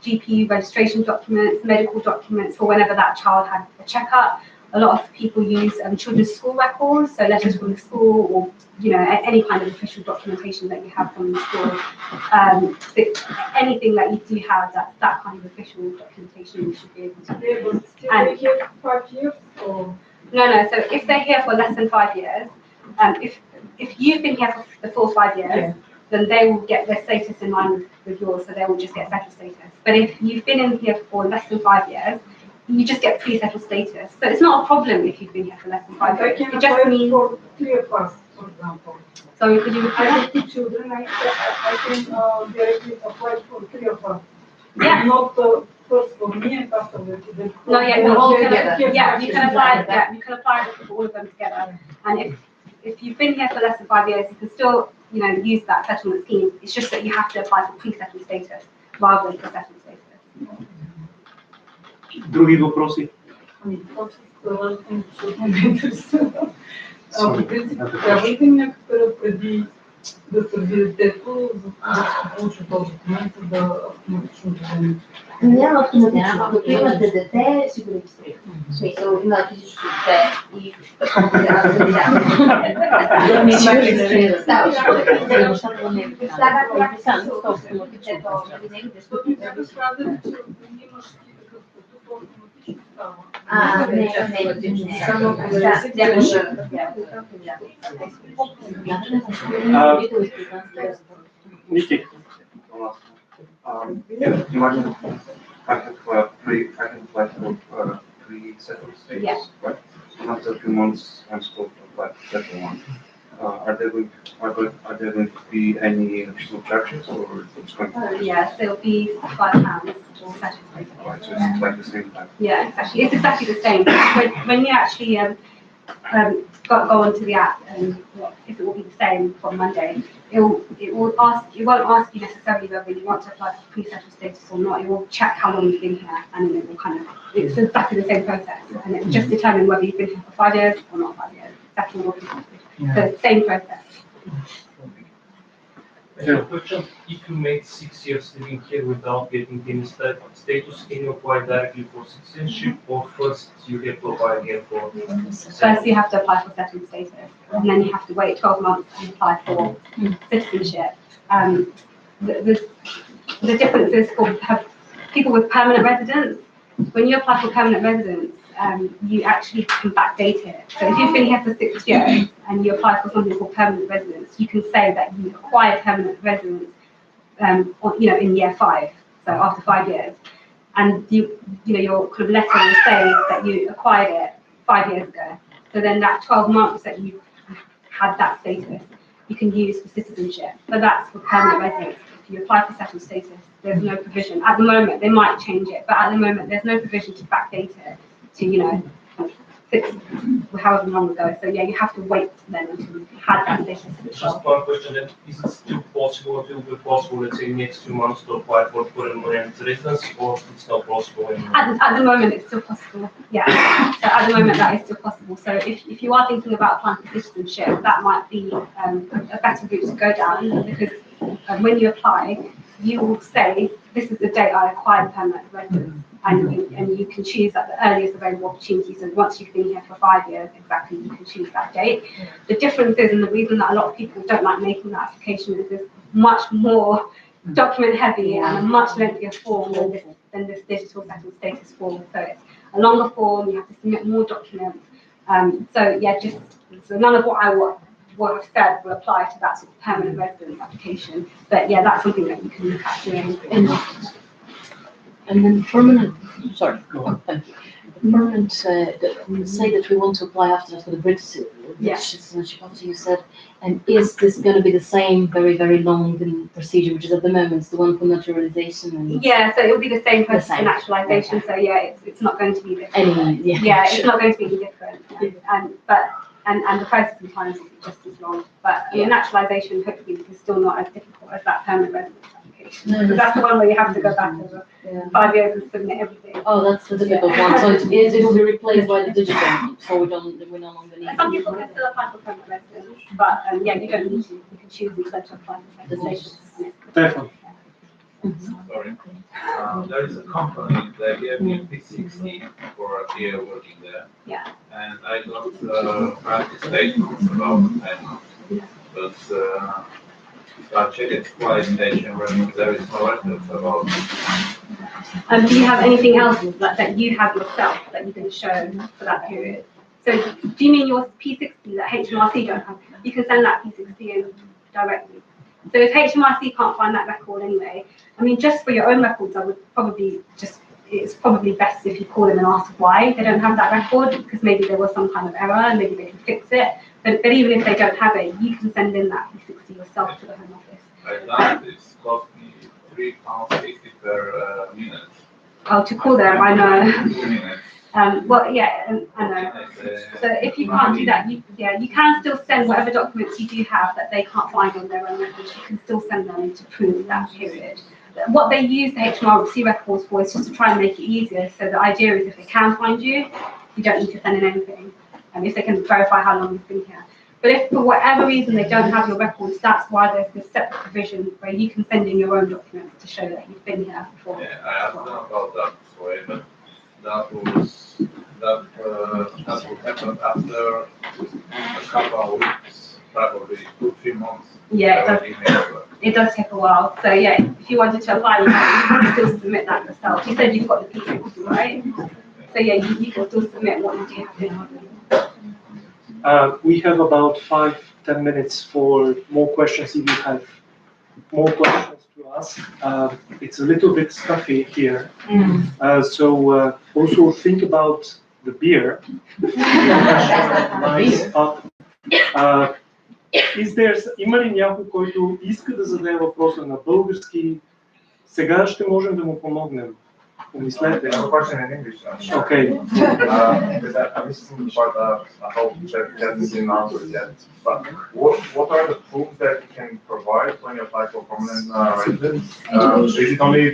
GP registration documents, medical documents for whenever that child had a checkup. a lot of people use children's school records, so letters from the school or any kind of official documentation that you have from the school. Anything that you do have, that kind of official documentation you should be able to do. And here 5 years or? No. So if they're here for less than 5 years, if you've been here for the full 5 years, then they will get their status in line with yours, so they will just get settled status. But if you've been in here for less than 5 years, you just get pre-settled status. So it's not a problem if you've been here for less than 5 years. It just means for 3 of us, for example. Sorry, could you repeat I that? have 2 children, I can directly apply for 3 of us. Yeah. Not first for me and after the. No, yeah, They're all you can, together. yeah, you can apply. Yeah, you can apply for all of them together. And if you've been here for less than 5 years, you can still, use that settlement scheme. It's just that you have to apply for pre-settled status rather than for settled status. Други въпроси? В принцип, трябва ли да има някакъв период преди да сърди детето, за да се получи този документ, за да автоматично да вземе? Няма автоматично. Като имате дете, си го регистрирате. В смисъл, на физическо дете и Ники? Imagine I have applied for 3 settled states, Yeah. right? And after a few months, I'm supposed to apply for second one. Are there going to be any additional charges, or it's going to? Yeah, so it'll be £5 for settled status. Right, so it's like the same time. Yeah, it's exactly the same. When you actually go onto the app, and if it will be the same from Monday, it won't ask you necessarily whether you want to apply for pre-settled status or not. It will check how long you've been here, and it will it's exactly the same process, and it will just determine whether you've been here for 5 years or not 5 years. Exactly what you have. So same process. I have a question. If you made 6 years living here without getting any status, can you apply directly for citizenship, or first you have to apply again for? First, you have to apply for settled status, and then you have to wait 12 months and apply for citizenship. The difference is for people with permanent residence. When you apply for permanent residence, you actually can backdate it. So if you've been here for 6 years and you apply for something called permanent residence, you can say that you acquired permanent residence, in year 5, so after 5 years, and your kind of letter will say that you acquired it 5 years ago. So then that 12 months that you had that status, you can use for citizenship. But that's for permanent residence. If you apply for settled status, there's no provision. At the moment, they might change it, but at the moment, there's no provision to backdate it to, 6, however long ago. So yeah, you have to wait then until you've had that status. Just one question, then, is it still possible, it will be possible, let's say, next 2 months to apply for permanent residence, or it's not possible anymore? At the moment, it's still possible. Yeah. So at the moment, that is still possible. So if you are thinking about applying for citizenship, that might be a better route to go down, because when you apply, you will say, this is the date I acquired permanent residence, and you can choose at the earliest available opportunities. And once you've been here for 5 years, exactly, you can choose that date. The difference is, and the reason that a lot of people don't like making that application is it's much more document heavy and a much lengthier form than this digital settled status form. So it's a longer form, you have to submit more documents. So none of what I've said will apply to that sort of permanent residence application. But yeah, that's something that you can look at doing. And then permanent, sorry, thank you. Permanent, say that we want to apply after that for the British citizenship, obviously you said, and is this going to be the same very, very long procedure, which is at the moment, it's the one for naturalization? And yeah, so it will be the same process for naturalization, so yeah, it's not going to be different. It's not going to be any different. And the process sometimes will be just as long. But naturalization hopefully is still not as difficult as that permanent residence application. Because that's the one where you have to go back over 5 years and submit everything. Oh, that's the difficult one. So it will be replaced by the digital, so we no longer need. Some people can still apply for permanent residence, but you don't need to. You can choose instead to apply for settled status. Stefan? Sorry. There is a company, they gave me P60 for a year working there. Yeah. And I got practice statements about that. But if I check it twice, there is no records about it. Do you have anything else that you have yourself that you can show for that period? So do you mean your P60 that HMRC don't have? You can send that P60 in directly. So if HMRC can't find that record anyway, I mean, just for your own records, I would probably it's probably best if you call them and ask why they don't have that record, because maybe there was some kind of error and maybe they can fix it. But even if they don't have it, you can send in that P60 yourself to the Home Office. I done this, cost me £3.50 per minute. Oh, to call them, I know. 2 minutes. Well, yeah, I know. So if you can't do that, you can still send whatever documents you do have that they can't find on their own records. You can still send them to prove that period. What they use the HMRC records for is just to try and make it easier. So the idea is if they can find you, you don't need to send in anything. And if they can verify how long you've been here. But if for whatever reason they don't have your records, that's why there's this separate provision where you can send in your own documents to show that you've been here before. Yeah, I asked them about that way, but that will happen after a couple of weeks, probably 2-3 months. Yeah, it does take a while. So yeah, if you wanted to apply, you can still submit that yourself. You said you've got the P60, right? So yeah, you can still submit what you do have. We have about 5-10 minutes for more questions if you have more questions to ask. It's a little bit stuffy here. So also think about the beer. Nice up. Има ли някой, който иска да зададе въпроса на български? Сега ще можем да му помогнем. Помислете. Question in English. Okay. Because I listened to I hope that hasn't been answered yet. But what are the proofs that you can provide when you apply for permanent residence? Is it only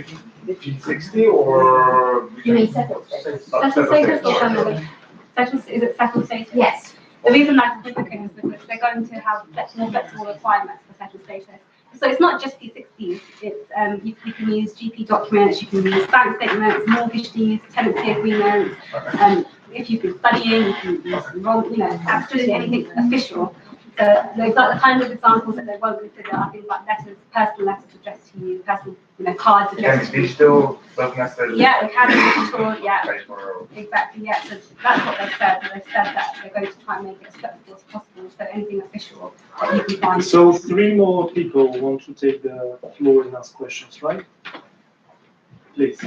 P60 or? You mean settled status? Settled status or family? Is it settled status? Yes. The reason that's significant is because they're going to have more flexible requirements for settled status. So it's not just P60s. It's you can use GP documents, you can use bank statements, mortgage deeds, tenancy agreements. If you've been studying, you can use absolutely anything official. So those are the kind of examples that they won't consider are things like letters, personal letters addressed to you, personal cards addressed to you. Digital doesn't necessarily. Yeah, it can be digital. Yeah, exactly. Yeah, so that's what they've said. They've said that they're going to try and make it as flexible as possible. So anything official that you can find. So 3 more people want to take the floor and ask questions, right? Please.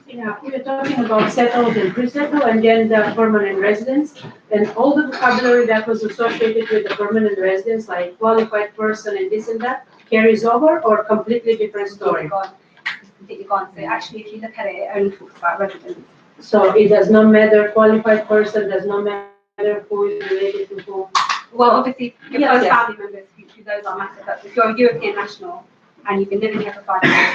Yeah, we're talking about settled and pre-settled and then the permanent residence. And all the vocabulary that was associated with the permanent residence, like qualified person and this and that, carries over or completely different story? Completely gone. So actually, if you look at it, it only talks about residence. So it does not matter, qualified person does not matter who is related to whom? Well, obviously, if those family members, who those are matter, but if you're a European national and you've been living here for 5 years,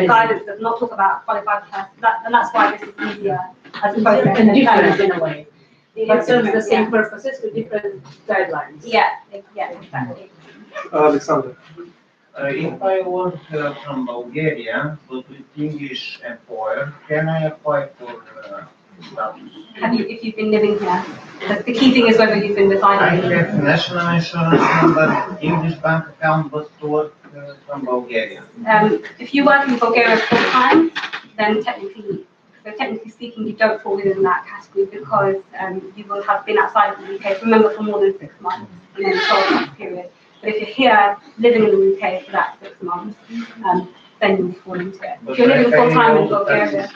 the guidance does not talk about qualified person. And that's why this is easier as a process. And different in a way. But serves the same yeah. purposes with different guidelines. Yeah, exactly. Alexander. If I work from Bulgaria, but with English employer, can I apply for status? If you've been living here, the key thing is whether you've been residing. I have national insurance number, English bank account, but to work from Bulgaria. If you work in Bulgaria full time, then technically speaking, you don't fall within that category because you will have been outside of the UK, remember, for more than 6 months in a 12-month period. But if you're here living in the UK for that 6 months, then you fall into it. If you're living full time in Bulgaria,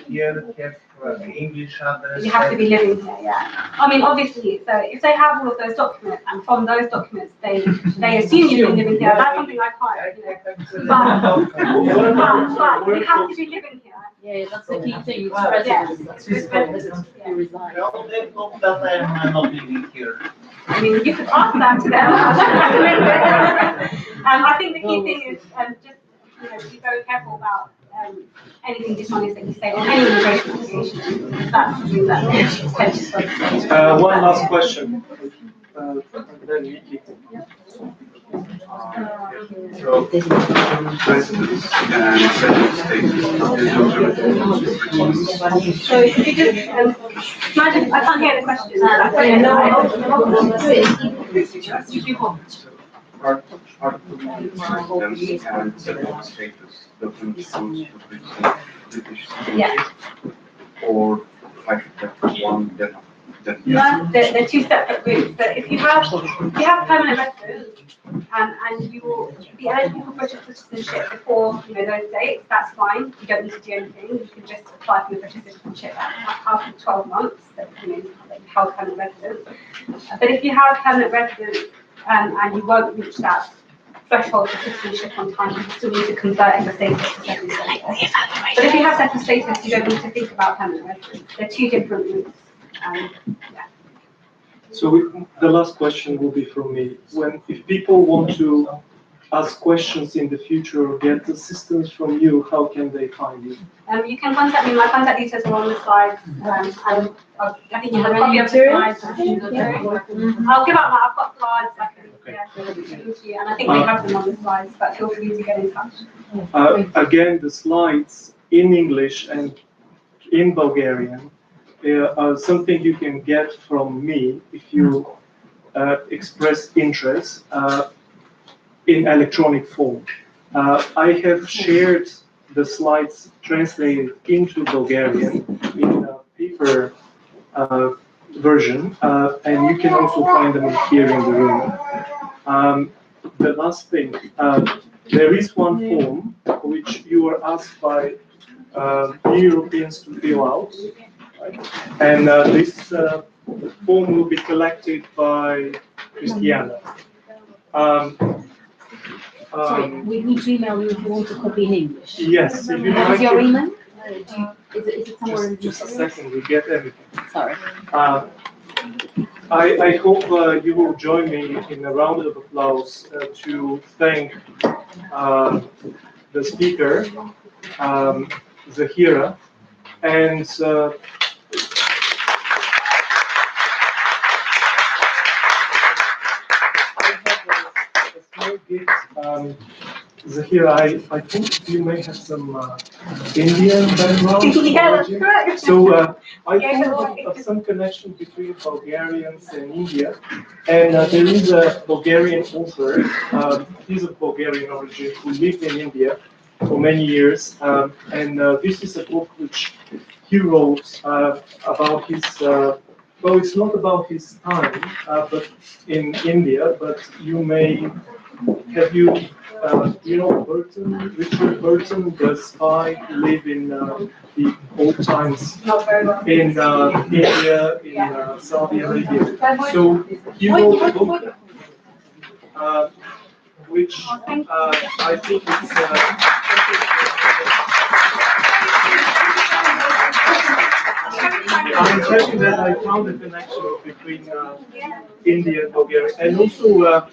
English address. you have to be living here, yeah. I mean, obviously, so if they have all of those documents, and from those documents they assume you've been living here, that's something I can't. But you have to be living here. Yeah, that's the key thing. It's residence. It's residence. You reside. Well, they hope that I'm not living here. I mean, you could ask that to them. I think the key thing is just be very careful about anything dishonest that you say on any immigration application. That's something that One last question. And then Vicky. So, residence and settled status, So if you just, imagine, I can't hear the question. Article residence and settled status doesn't choose to British citizenship or like that one that No, they're two separate groups, but if you have permanent residence, and you will be eligible for British citizenship before, those dates, that's fine, you don't need to do anything, you can just apply for the British citizenship after 12 months, that you held permanent residence. But if you have permanent residence, and you won't reach that threshold for citizenship on time, you still need to convert the status to settled status. But if you have settled status, you don't need to think about permanent residence, they're two different routes. So the last question will be from me. If people want to ask questions in the future or get assistance from you, how can they find you? You can contact me. My contact details are on the slides. And I think you have a copy of the slides. I'll give out I've got slides. And I think they have them on the slides, but feel free to get in touch. Again, the slides in English and in Bulgarian are something you can get from me if you express interest in electronic form. I have shared the slides translated into Bulgarian in a paper version, and you can also find them here in the room. The last thing, there is one form which you are asked by new Europeans to fill out. And this form will be collected by Christiana. Sorry, we need to email you if you want a copy in English. Yes. If you What is your email? Is it somewhere in just a second, we get everything. Sorry. I hope you will join me in a round of applause to thank the speaker, Zahira, and Zahira, I think you may have some Indian background. Yeah, that's correct. So I think of some connection between Bulgarians and India, and there is a Bulgarian author. He's of Bulgarian origin who lived in India for many years, and this is a book which he wrote about his. Well, it's not about his time, but in India. But you may have you Burton, Richard Burton, the spy who lived in the old times in India, in Saudi Arabia. So he wrote a book which I think is. I'm happy that I found a connection between India and Bulgaria, and also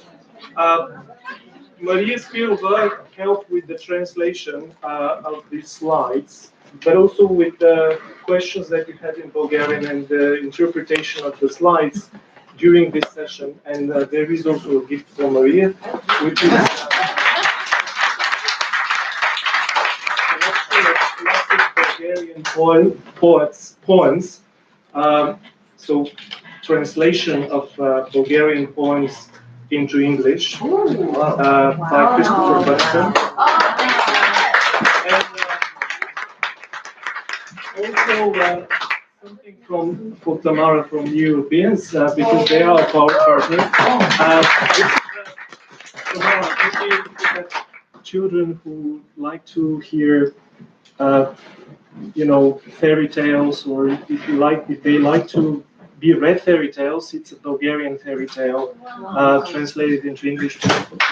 Maria Spielberg helped with the translation of these slides, but also with the questions that you had in Bulgarian and the interpretation of the slides during this session. And there is also a gift for Maria, which is Bulgarian poems. So translation of Bulgarian poems into English by Christopher Buxton. And also something for Tamara from New Europeans because they are our partners. Tamara, if you have children who like to hear fairy tales, or if they like to be read fairy tales, it's a Bulgarian fairy tale translated into English.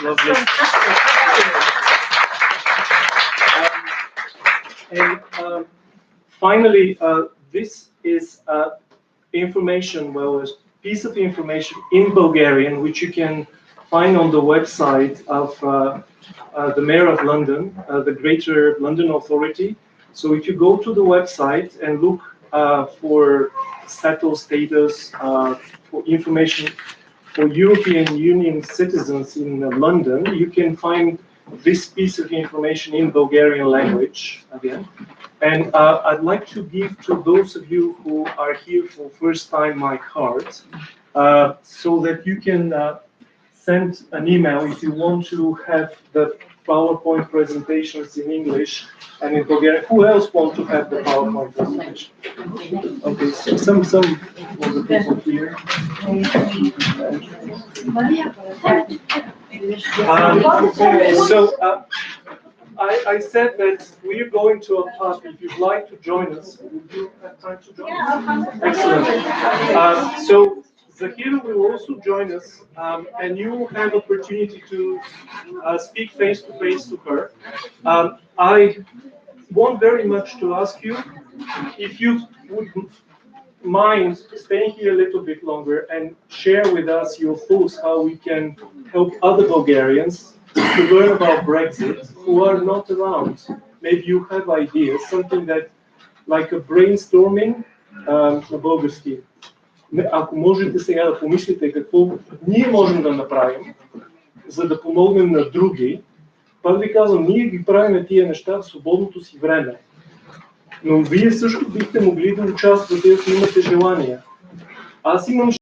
Lovely. And finally, this is information, well, a piece of information in Bulgarian, which you can find on the website of the Mayor of London, the Greater London Authority. So if you go to the website and look for settled status, for information for European Union citizens in London, you can find this piece of information in Bulgarian language again. And I'd like to give to those of you who are here for the first time my card, so that you can send an email if you want to have the PowerPoint presentations in English and in Bulgarian. Who else want to have the PowerPoint presentation? Okay, so some of the people here. I said that we're going to a pub. If you'd like to join us, would you have time to join us? Excellent. So Zahira will also join us, and you will have opportunity to speak face to face to her. I want very much to ask you if you would mind staying here a little bit longer and share with us your thoughts how we can help other Bulgarians to learn about Brexit who are not around. Maybe you have ideas, something that, like a brainstorming на български. Ако можете сега да помислите какво ние можем да направим, за да помогнем на други, пак ви казвам, ние ги правим тия неща в свободното си време. Но вие също бихте могли да участвате, ако имате желание. Аз имам